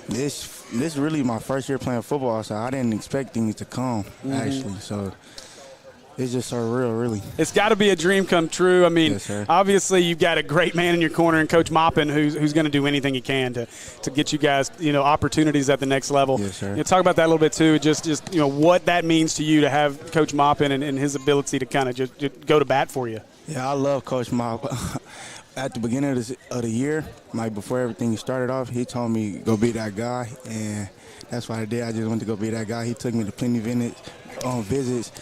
this is really my first year playing football, so I didn't expect things to come, actually. So it's just surreal, really. It's got to be a dream come true. I mean, Yes, sir. obviously you've got a great man in your corner in Coach Maupin who's going to do anything he can to get you guys, opportunities at the next level. Yes, sir. Talk about that a little bit too, just what that means to you to have Coach Maupin and his ability to kind of just go to bat for you. Yeah, I love Coach Mop. At the beginning of the year, like before everything started off, he told me go be that guy, and that's what I did. I just went to go be that guy. He took me to plenty of visits,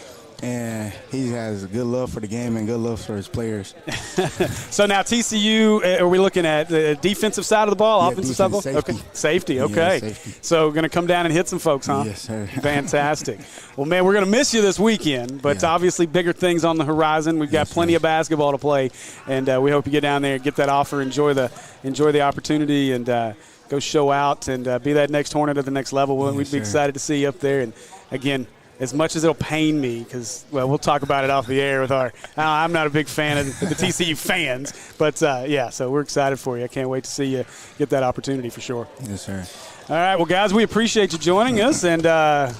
and he has good love for the game and good love for his players. So now TCU, are we looking at the defensive side of the ball, Yeah, offensive side of the ball? safety. Okay, safety. Yeah, Okay, safety. so going to come down and hit some folks, huh? Yes, sir. Fantastic. Well, man, we're going to miss you this weekend, but Yeah. obviously bigger things on the horizon. We've got Yes, plenty sir. of basketball to play, and we hope you get down there, get that offer, enjoy the opportunity, and go show out and be that next Hornet at the next level. Yes, We'd be sir. excited to see you up there. And again, as much as it'll pain me, because, well, we'll talk about it off the air with I'm not a big fan of the TCU fans, but, so we're excited for you. I can't wait to see you get that opportunity for sure. Yes, sir. All right, well, guys, we appreciate you joining us, and, I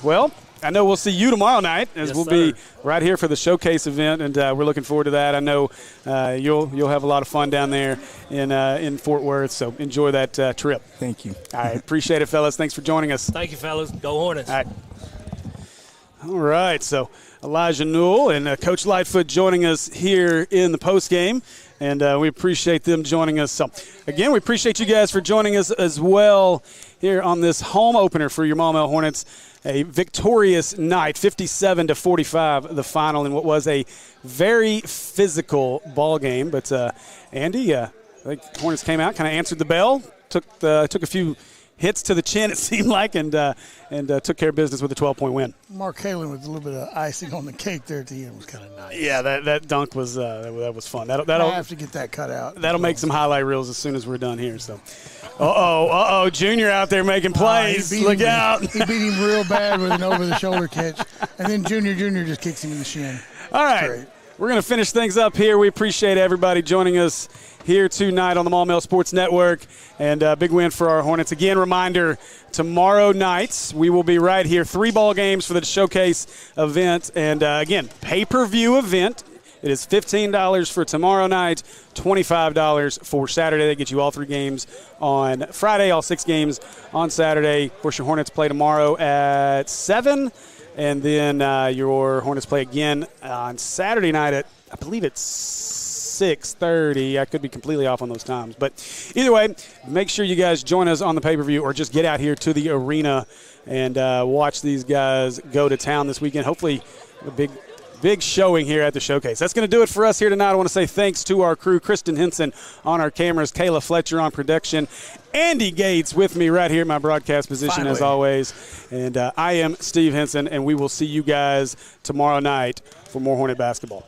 know we'll see you tomorrow night as Yes, we'll sir. be right here for the showcase event, and we're looking forward to that. I know you'll have a lot of fun down there in Fort Worth, so enjoy that trip. Thank you. All right, appreciate it, fellas. Thanks for joining us. Thank you, fellas. Go Hornets. All right, so Elijah Newell and Coach Lightfoot joining us here in the postgame, and we appreciate them joining us. So, again, we appreciate you guys for joining us as well here on this home opener for your Maumelle Hornets. A victorious night, 57-45, the final in what was a very physical ball game. But, Andy, I think Hornets came out, kind of answered the bell, took a few hits to the chin, it seemed like, and took care of business with a 12-point win. Mark Halen with a little bit of icing on the cake there at the end was kind of nice. Yeah, that dunk was that was fun. I That'll have to get that cut out. that'll make some highlight reels as soon as we're done here. So, Junior out there making plays. He beat Look him- out! He beat him real bad with an over-the-shoulder catch, and then Junior just kicks him in the shin. All right, Great. we're going to finish things up here. We appreciate everybody joining us here tonight on the Maumelle Sports Network, and a big win for our Hornets. Again, reminder, tomorrow night we will be right here, 3 ball games for the showcase event, and again, pay-per-view event. It is $15 for tomorrow night, $25 for Saturday. That gets you all 3 games on Friday, all 6 games on Saturday. Of course, your Hornets play tomorrow at 7, and then your Hornets play again on Saturday night at, I believe it's 6:30. I could be completely off on those times. But either way, make sure you guys join us on the pay-per-view or just get out here to the arena and watch these guys go to town this weekend. Hopefully a big showing here at the showcase. That's going to do it for us here tonight. I want to say thanks to our crew, Kristen Henson on our cameras, Kayla Fletcher on production, Andy Gates with me right here in my broadcast position as always. And I am Steve Henson, and we will see you guys tomorrow night for more Hornet basketball.